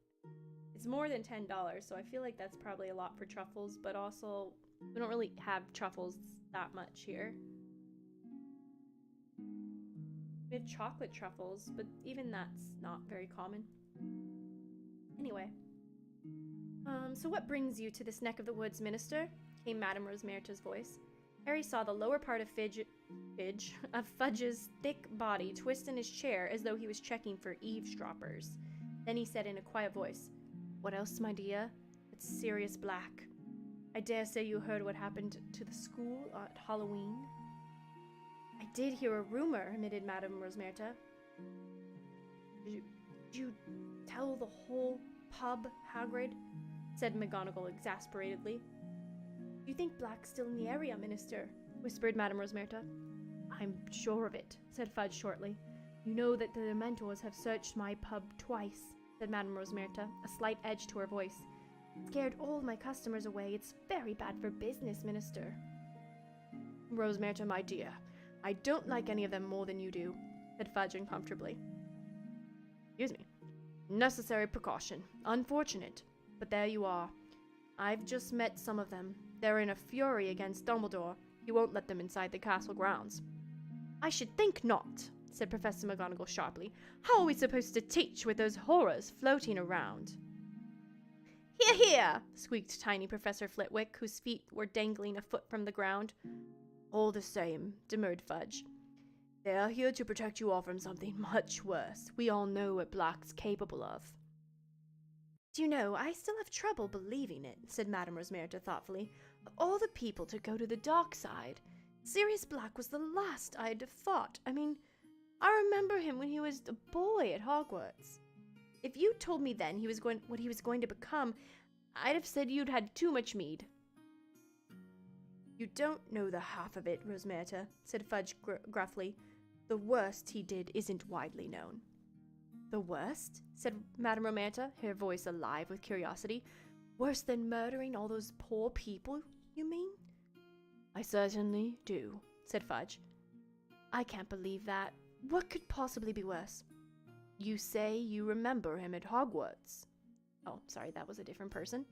it's more than $10, so I feel like that's probably a lot for truffles, but also we don't really have truffles that much here. We have chocolate truffles, but even that's not very common. Anyway. So what brings you to this neck of the woods, Minister? Came Madame Rosemerta's voice. Harry saw the lower part of Fudge's thick body twist in his chair as though he was checking for eavesdroppers. Then he said in a quiet voice, "What else, my dear? It's Sirius Black. I dare say you heard what happened to the school at Halloween." "I did hear a rumor," admitted Madame Rosemerta. Did you tell the whole pub, Hagrid?" said McGonagall exasperatedly. "Do you think Black's still in the area, Minister?" whispered Madame Rosemerta. "I'm sure of it," said Fudge shortly. "You know that the Dementors have searched my pub twice," said Madame Rosemerta, a slight edge to her voice. "Scared all my customers away. It's very bad for business, Minister." "Rosemerta, my dear, I don't like any of them more than you do, said Fudge uncomfortably. Excuse me. Necessary precaution. Unfortunate. But there you are. I've just met some of them. They're in a fury against Dumbledore. He won't let them inside the castle grounds. I should think not, said Professor McGonagall sharply. How are we supposed to teach with those horrors floating around? Hear, hear! Squeaked tiny Professor Flitwick, whose feet were dangling a foot from the ground. All the same, demurred Fudge. They are here to protect you all from something much worse. We all know what Black's capable of. Do you know, I still have trouble believing it, said Madame Rosmerta thoughtfully. Of all the people to go to the dark side, Sirius Black was the last I'd have thought. I mean, I remember him when he was a boy at Hogwarts. If you told me then what he was going to become, I'd have said you'd had too much mead. You don't know the half of it, Rosmerta, said Fudge gruffly. The worst he did isn't widely known. The worst? Said Madame Rosmerta, her voice alive with curiosity. Worse than murdering all those poor people, you mean? I certainly do, said Fudge. I can't believe that. What could possibly be worse? You say you remember him at Hogwarts. Oh, sorry, that was a different person.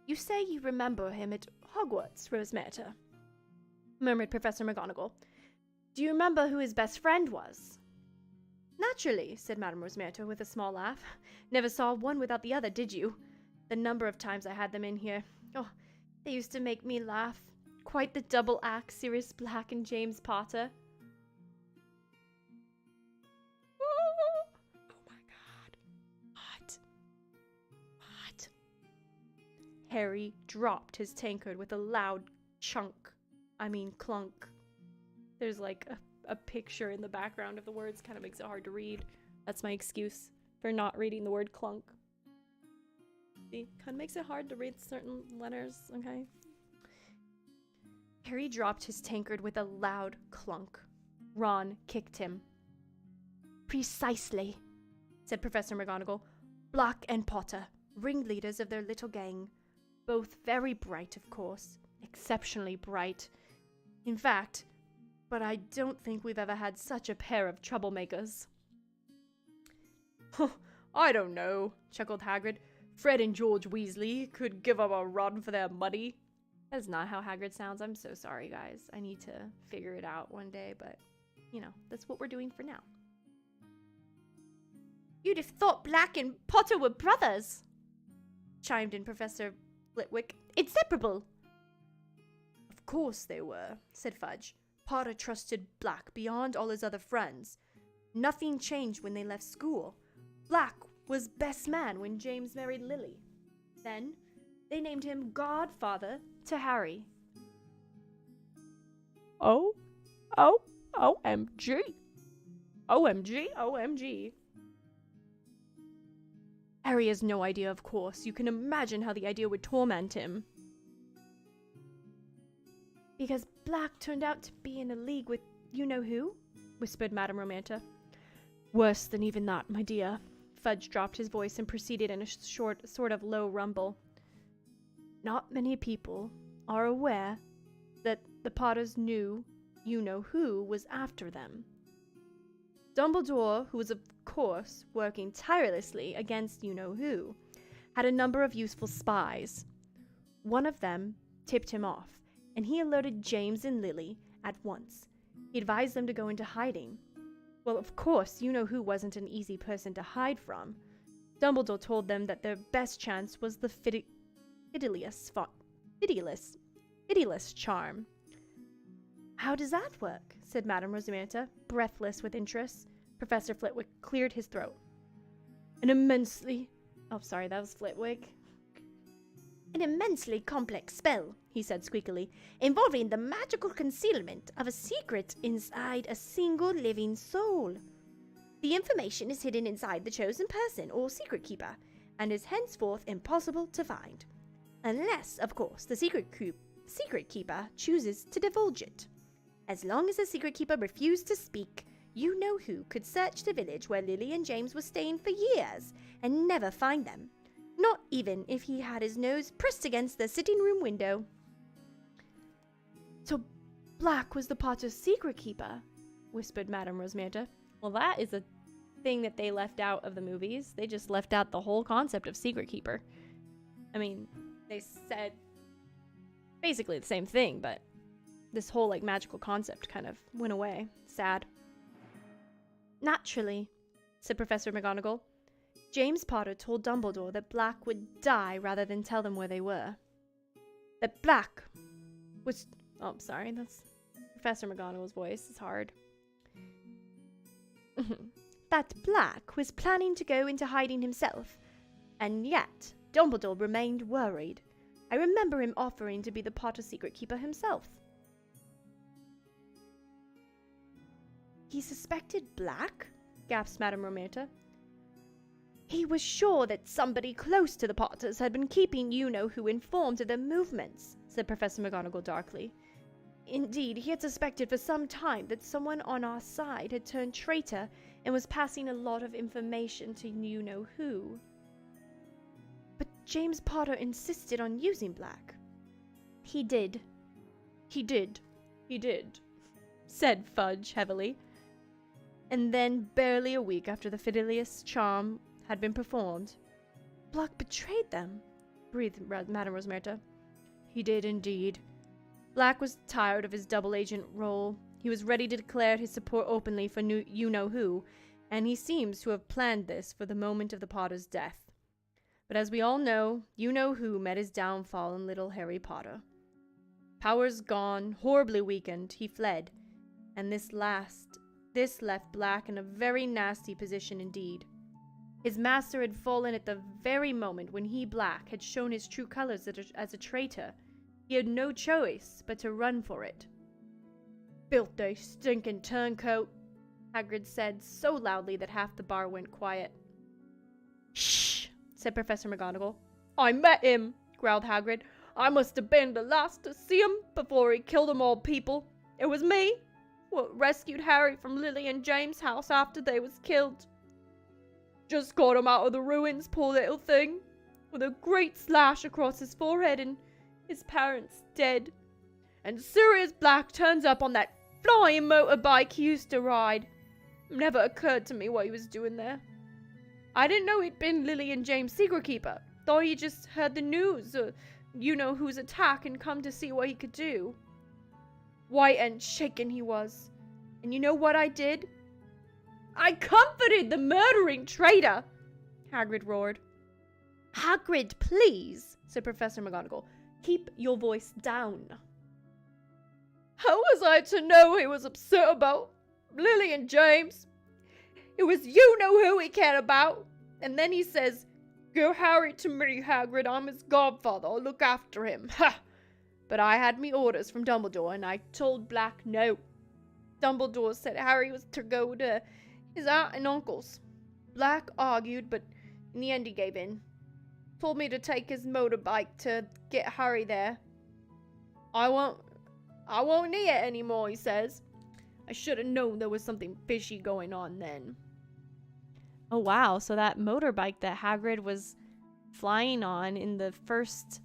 You say you remember him at Hogwarts, Rosmerta, murmured Professor McGonagall. Do you remember who his best friend was? Naturally, said Madame Rosmerta with a small laugh. Never saw one without the other, did you? The number of times I had them in here. Oh, they used to make me laugh. Quite the double act, Sirius Black and James Potter. Oh my god. What? Harry dropped his tankard with a loud clunk. There's like a picture in the background of the words, kind of makes it hard to read. That's my excuse for not reading the word clunk. See, kind of makes it hard to read certain letters, okay? Harry dropped his tankard with a loud clunk. Ron kicked him. Precisely, said Professor McGonagall. Black and Potter, ringleaders of their little gang. Both very bright, of course. Exceptionally bright. In fact, but I don't think we've ever had such a pair of troublemakers. I don't know, chuckled Hagrid. Fred and George Weasley could give up a run for their money. That is not how Hagrid sounds. I'm so sorry, guys. I need to figure it out one day, but, you know, that's what we're doing for now. You'd have thought Black and Potter were brothers, chimed in Professor Flitwick. Inseparable. Of course they were, said Fudge. Potter trusted Black beyond all his other friends. Nothing changed when they left school. Black was best man when James married Lily. Then, they named him godfather to Harry. OMG. OMG. Harry has no idea, of course. You can imagine how the idea would torment him. Because Black turned out to be in a league with you-know-who? Whispered Madame Rosmerta. Worse than even that, my dear. Fudge dropped his voice and proceeded in a sort of low rumble. Not many people are aware that the Potters knew you-know-who was after them. Dumbledore, who was of course working tirelessly against you-know-who, had a number of useful spies. One of them tipped him off, and he alerted James and Lily at once. He advised them to go into hiding. Well, of course, you-know-who wasn't an easy person to hide from. Dumbledore told them that their best chance was the Fidelus charm. How does that work? Said Madame Rosmerta, breathless with interest. Professor Flitwick cleared his throat. An immensely complex spell, he said squeakily, involving the magical concealment of a secret inside a single living soul. The information is hidden inside the chosen person or secret keeper, and is henceforth impossible to find. Unless, of course, the secret keeper chooses to divulge it. As long as the secret keeper refused to speak, you-know-who could search the village where Lily and James were staying for years and never find them. Not even if he had his nose pressed against the sitting room window. So Black was the Potter's secret keeper, whispered Madame Rosmerta. Well, that is a thing that they left out of the movies. They just left out the whole concept of secret keeper. I mean, they said basically the same thing, but this whole, like, magical concept kind of went away. Sad. Naturally, said Professor McGonagall. James Potter told Dumbledore that Black would die rather than tell them where they were. That Black was... Oh, sorry, that's Professor McGonagall's voice. It's hard. That Black was planning to go into hiding himself, and yet Dumbledore remained worried. I remember him offering to be the Potter secret keeper himself. He suspected Black? Gasped Madame Rosmerta. He was sure that somebody close to the Potters had been keeping you-know-who informed of their movements, said Professor McGonagall darkly. Indeed, he had suspected for some time that someone on our side had turned traitor and was passing a lot of information to you-know-who. But James Potter insisted on using Black. He did, said Fudge heavily. And then, barely a week after the Fidelius charm had been performed, Black betrayed them, breathed Madame Rosmerta. He did indeed. Black was tired of his double agent role. He was ready to declare his support openly for you-know-who, and he seems to have planned this for the moment of the Potter's death. But as we all know, you-know-who met his downfall in little Harry Potter. Powers gone, horribly weakened, he fled, and this left Black in a very nasty position indeed. His master had fallen at the very moment when he, Black, had shown his true colors as a traitor. He had no choice but to run for it. Filthy, stinking turncoat, Hagrid said so loudly that half the bar went quiet. Shh, said Professor McGonagall. I met him, growled Hagrid. I must have been the last to see him before he killed them all people. It was me what rescued Harry from Lily and James' house after they was killed. Just got him out of the ruins, poor little thing, with a great slash across his forehead and his parents dead. And Sirius Black turns up on that flying motorbike he used to ride. It never occurred to me what he was doing there. I didn't know he'd been Lily and James' secret keeper. Thought he just heard the news, you-know-who's attack, and come to see what he could do. White and shaken he was. And you know what I did? I comforted the murdering traitor, Hagrid roared. Hagrid, please, said Professor McGonagall. Keep your voice down. How was I to know he was upset about Lily and James? It was you-know-who he cared about. And then he says, Give Harry to me, Hagrid. I'm his godfather. I'll look after him. Ha! But I had me orders from Dumbledore, and I told Black no. Dumbledore said Harry was to go to his aunt and uncle's. Black argued, but in the end he gave in. Told me to take his motorbike to get Harry there. I won't need it anymore, he says. I should have known there was something fishy going on then. Oh wow, so that motorbike that Hagrid was flying on in the first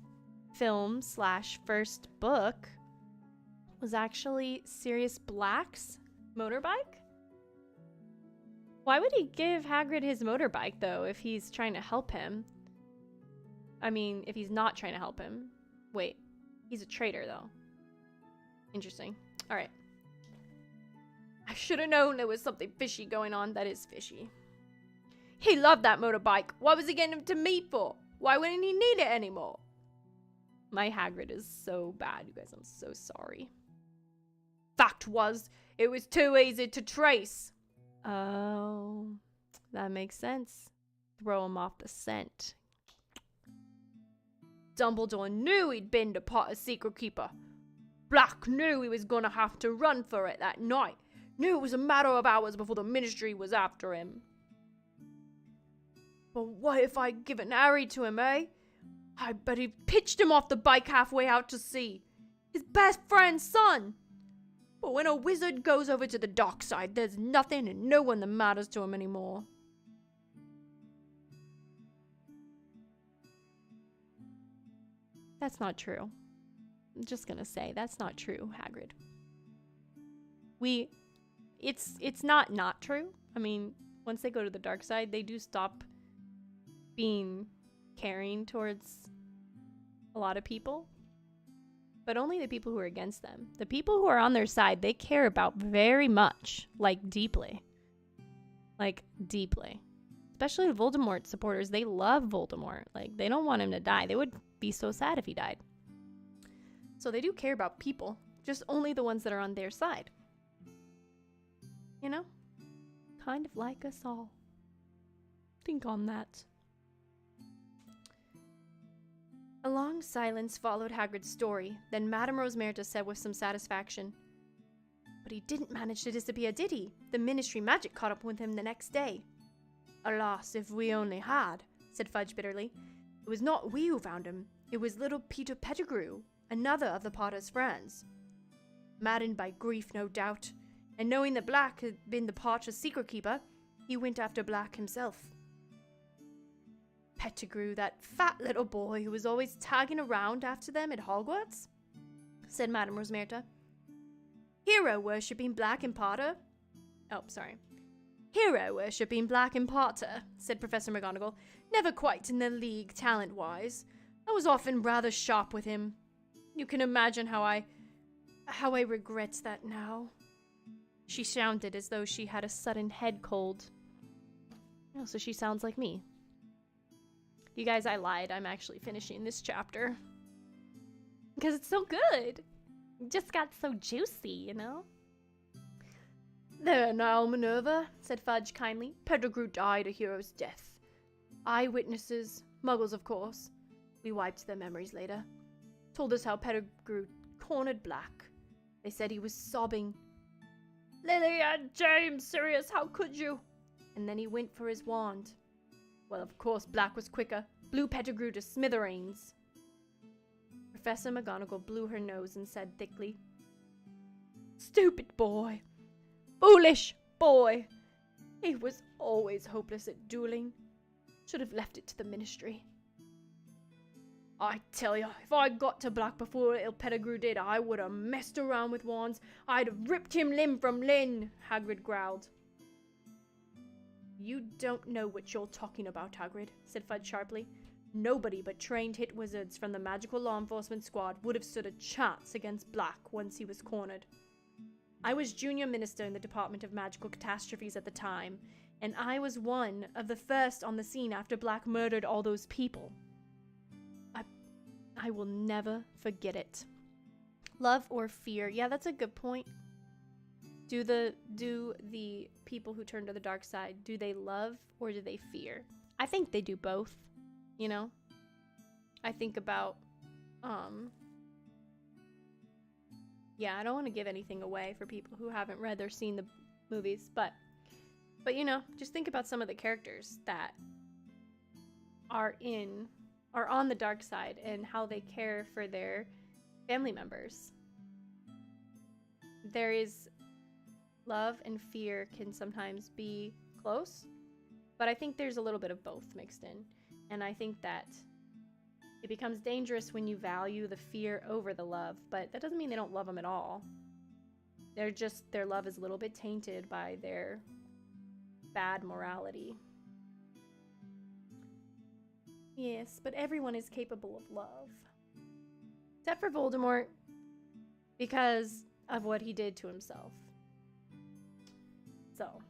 film / first book was actually Sirius Black's motorbike? Why would he give Hagrid his motorbike, though, if he's trying to help him? I mean, if he's not trying to help him. Wait, he's a traitor, though. Interesting. Alright. I should have known there was something fishy going on. That is fishy. He loved that motorbike. What was he getting him to me for? Why wouldn't he need it anymore? My Hagrid is so bad, you guys. I'm so sorry. Fact was, it was too easy to trace. Oh, that makes sense. Throw him off the scent. Dumbledore knew he'd been to Potter's secret keeper. Black knew he was gonna have to run for it that night. Knew it was a matter of hours before the Ministry was after him. But what if I'd given Harry to him, eh? I bet he pitched him off the bike halfway out to sea. His best friend's son. But when a wizard goes over to the dark side, there's nothing and no one that matters to him anymore. That's not true. I'm just gonna say, that's not true, Hagrid. It's not true. I mean, once they go to the dark side, they do stop being caring towards a lot of people. But only the people who are against them. The people who are on their side, they care about very much. Like, deeply. Like, deeply. Especially Voldemort supporters. They love Voldemort. Like, they don't want him to die. They would be so sad if he died. So they do care about people. Just only the ones that are on their side. You know? Kind of like us all. Think on that. A long silence followed Hagrid's story. Then Madame Rosmerta said with some satisfaction, "But he didn't manage to disappear, did he? The Ministry magic caught up with him the next day." "Alas, if we only had," said Fudge bitterly. "It was not we who found him. It was little Peter Pettigrew, another of the Potter's friends. Maddened by grief, no doubt, and knowing that Black had been the Potter's secret keeper, he went after Black himself." "Pettigrew, that fat little boy who was always tagging around after them at Hogwarts?" said Madame Rosmerta. "Hero worshipping Black and Potter?" "Oh, sorry. Hero worshipping Black and Potter," said Professor McGonagall. "Never quite in the league talent-wise. I was often rather sharp with him. You can imagine how I regret that now." She sounded as though she had a sudden head cold. Oh, so she sounds like me. You guys, I lied. I'm actually finishing this chapter. Because it's so good. It just got so juicy, you know? "There now, Minerva," said Fudge kindly. "Pettigrew died a hero's death. Eyewitnesses, muggles of course. We wiped their memories later. Told us how Pettigrew cornered Black. They said he was sobbing. 'Lily and James, Sirius, how could you?' And then he went for his wand. Well, of course, Black was quicker. Blew Pettigrew to smithereens." Professor McGonagall blew her nose and said thickly, "Stupid boy. Foolish boy. He was always hopeless at dueling. Should have left it to the Ministry. I tell you, if I got to Black before little Pettigrew did, I would have messed around with wands. I'd have ripped him limb from limb," Hagrid growled. "You don't know what you're talking about, Hagrid," said Fudge sharply. "Nobody but trained hit wizards from the magical law enforcement squad would have stood a chance against Black once he was cornered. I was junior minister in the Department of Magical Catastrophes at the time, and I was one of the first on the scene after Black murdered all those people. I will never forget it." Love or fear? Yeah, that's a good point. Do the people who turn to the dark side, do they love or do they fear? I think they do both, you know? I think about, yeah, I don't want to give anything away for people who haven't read or seen the movies, but you know, just think about some of the characters that are on the dark side and how they care for their family members. There is love and fear can sometimes be close, but I think there's a little bit of both mixed in. And I think that it becomes dangerous when you value the fear over the love, but that doesn't mean they don't love them at all. Their love is a little bit tainted by their bad morality. Yes, but everyone is capable of love. Except for Voldemort, because of what he did to himself. So,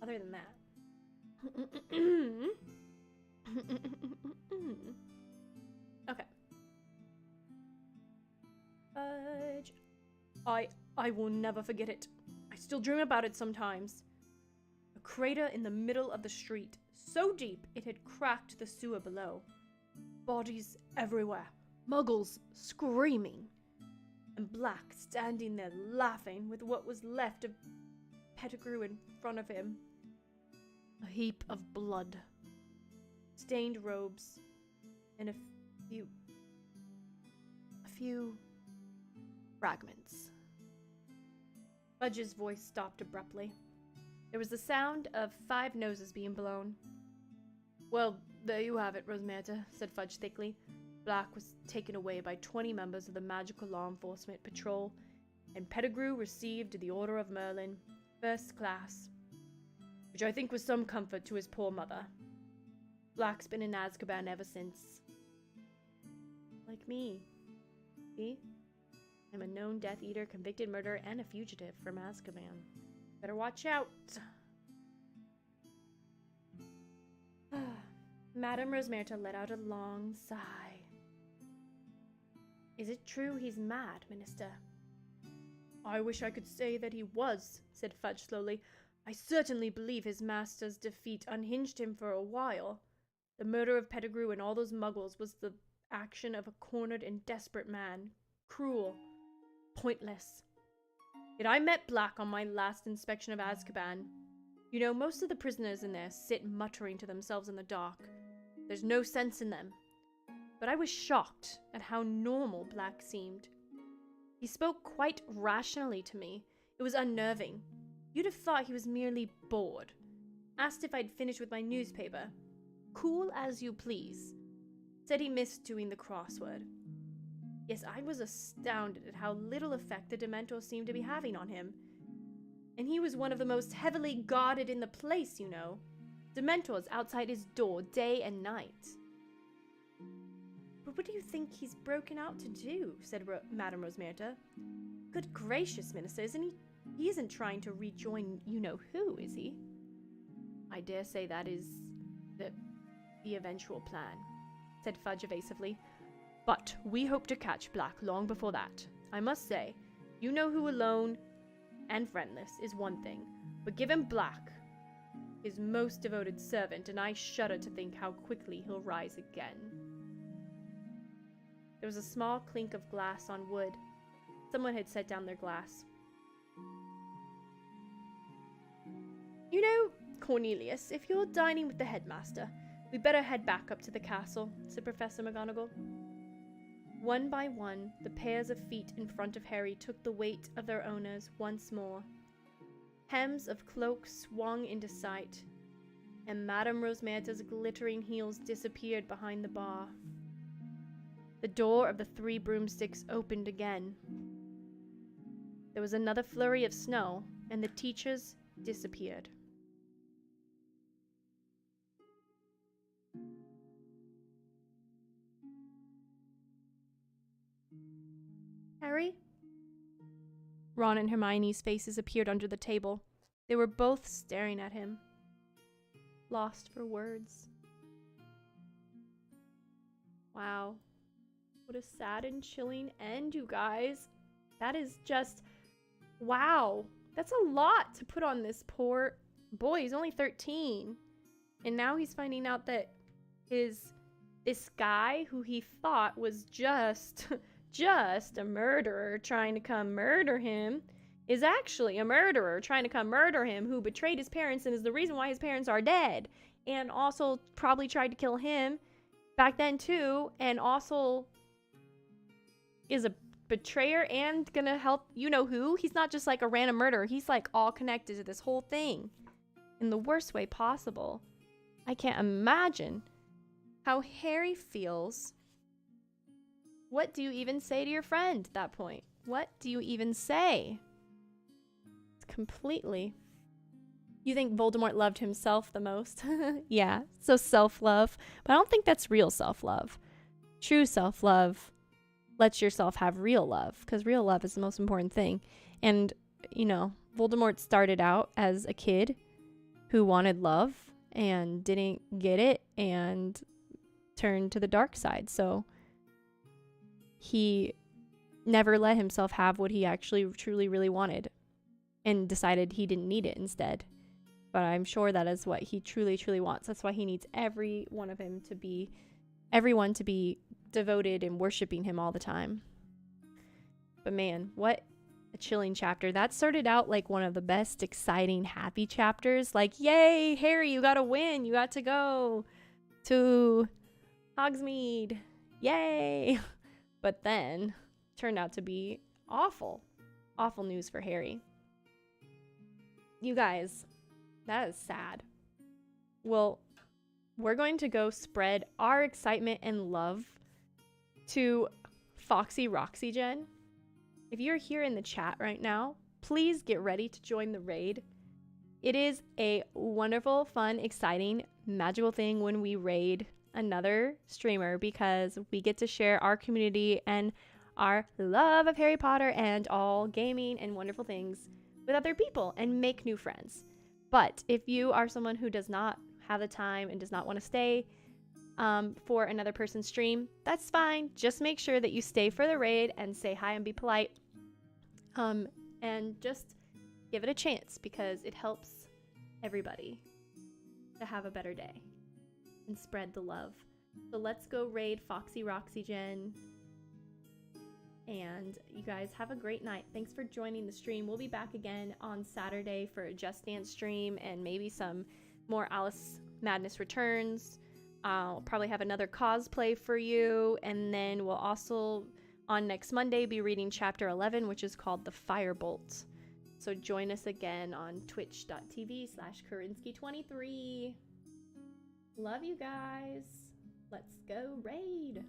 other than that. Okay. Fudge. I will never forget it. I still dream about it sometimes. A crater in the middle of the street, so deep it had cracked the sewer below. Bodies everywhere, muggles screaming, and Black standing there laughing with what was left of Pettigrew in front of him. A heap of blood, stained robes, and a few fragments. Fudge's voice stopped abruptly. There was the sound of 5 noses being blown. "Well, there you have it, Rosmerta," said Fudge thickly. "Black was taken away by 20 members of the Magical Law Enforcement Patrol and Pettigrew received the Order of Merlin, first class, which I think was some comfort to his poor mother. Black's been in Azkaban ever since. Like me. See? I'm a known Death Eater, convicted murderer, and a fugitive from Azkaban. Better watch out. Madame Rosmerta let out a long sigh. Is it true he's mad, Minister? I wish I could say that he was, said Fudge slowly. I certainly believe his master's defeat unhinged him for a while. The murder of Pettigrew and all those muggles was the action of a cornered and desperate man. Cruel. Pointless. Yet I met Black on my last inspection of Azkaban. You know, most of the prisoners in there sit muttering to themselves in the dark. There's no sense in them. But I was shocked at how normal Black seemed. He spoke quite rationally to me. It was unnerving. You'd have thought he was merely bored. Asked if I'd finished with my newspaper. Cool as you please. Said he missed doing the crossword. Yes, I was astounded at how little effect the Dementors seemed to be having on him. And he was one of the most heavily guarded in the place, you know. Dementors outside his door day and night. But what do you think he's broken out to do? Said Madame Rosmerta. Good gracious, Minister, isn't he? He isn't trying to rejoin you-know-who, is he? I dare say that is the eventual plan, said Fudge evasively. But we hope to catch Black long before that. I must say, you-know-who alone and friendless is one thing, but give him Black, his most devoted servant, and I shudder to think how quickly he'll rise again. There was a small clink of glass on wood. Someone had set down their glass. You know, Cornelius, if you're dining with the headmaster, we'd better head back up to the castle, said Professor McGonagall. One by one, the pairs of feet in front of Harry took the weight of their owners once more. Hems of cloaks swung into sight, and Madame Rosmerta's glittering heels disappeared behind the bar. The door of the Three Broomsticks opened again. There was another flurry of snow, and the teachers disappeared. Harry? Ron and Hermione's faces appeared under the table. They were both staring at him, lost for words. Wow. What a sad and chilling end, you guys. That is just... wow. That's a lot to put on this poor boy. He's only 13. And now he's finding out that this guy who he thought was just a murderer trying to come murder him is actually a murderer trying to come murder him, who betrayed his parents and is the reason why his parents are dead. And also probably tried to kill him back then too. And also is a betrayer and gonna help you-know-who. He's not just like a random murderer. He's like all connected to this whole thing in the worst way possible. I can't imagine how Harry feels. What do you even say to your friend at that point? What do you even say? It's completely... You think Voldemort loved himself the most? Yeah, so self-love. But I don't think that's real self-love. True self-love lets yourself have real love, because real love is the most important thing. And, you know, Voldemort started out as a kid who wanted love and didn't get it and turned to the dark side. So he never let himself have what he actually truly really wanted and decided he didn't need it instead. But I'm sure that is what he truly, truly wants. That's why he needs everyone to be devoted and worshiping him all the time. But man, what a chilling chapter. That started out like one of the best, exciting, happy chapters. Like, yay, Harry, you got to win. You got to go to Hogsmeade. Yay. But then turned out to be awful. Awful news for Harry. You guys, that is sad. Well, we're going to go spread our excitement and love to Foxy Roxygen. if you're here in the chat right now, please get ready to join the raid. It is a wonderful, fun, exciting, magical thing when we raid another streamer because we get to share our community and our love of Harry Potter and all gaming and wonderful things with other people and make new friends. But if you are someone who does not have the time and does not want to stay for another person's stream, that's fine. Just make sure that you stay for the raid and say hi and be polite. And just give it a chance because it helps everybody to have a better day and spread the love. So let's go raid Foxy Roxy Jen. And you guys have a great night. Thanks for joining the stream. We'll be back again on Saturday for a Just Dance stream and maybe some more Alice Madness Returns. I'll probably have another cosplay for you. And then we'll also, on next Monday, be reading Chapter 11, which is called The Firebolt. So join us again on twitch.tv/Karinsky23. Love you guys. Let's go raid.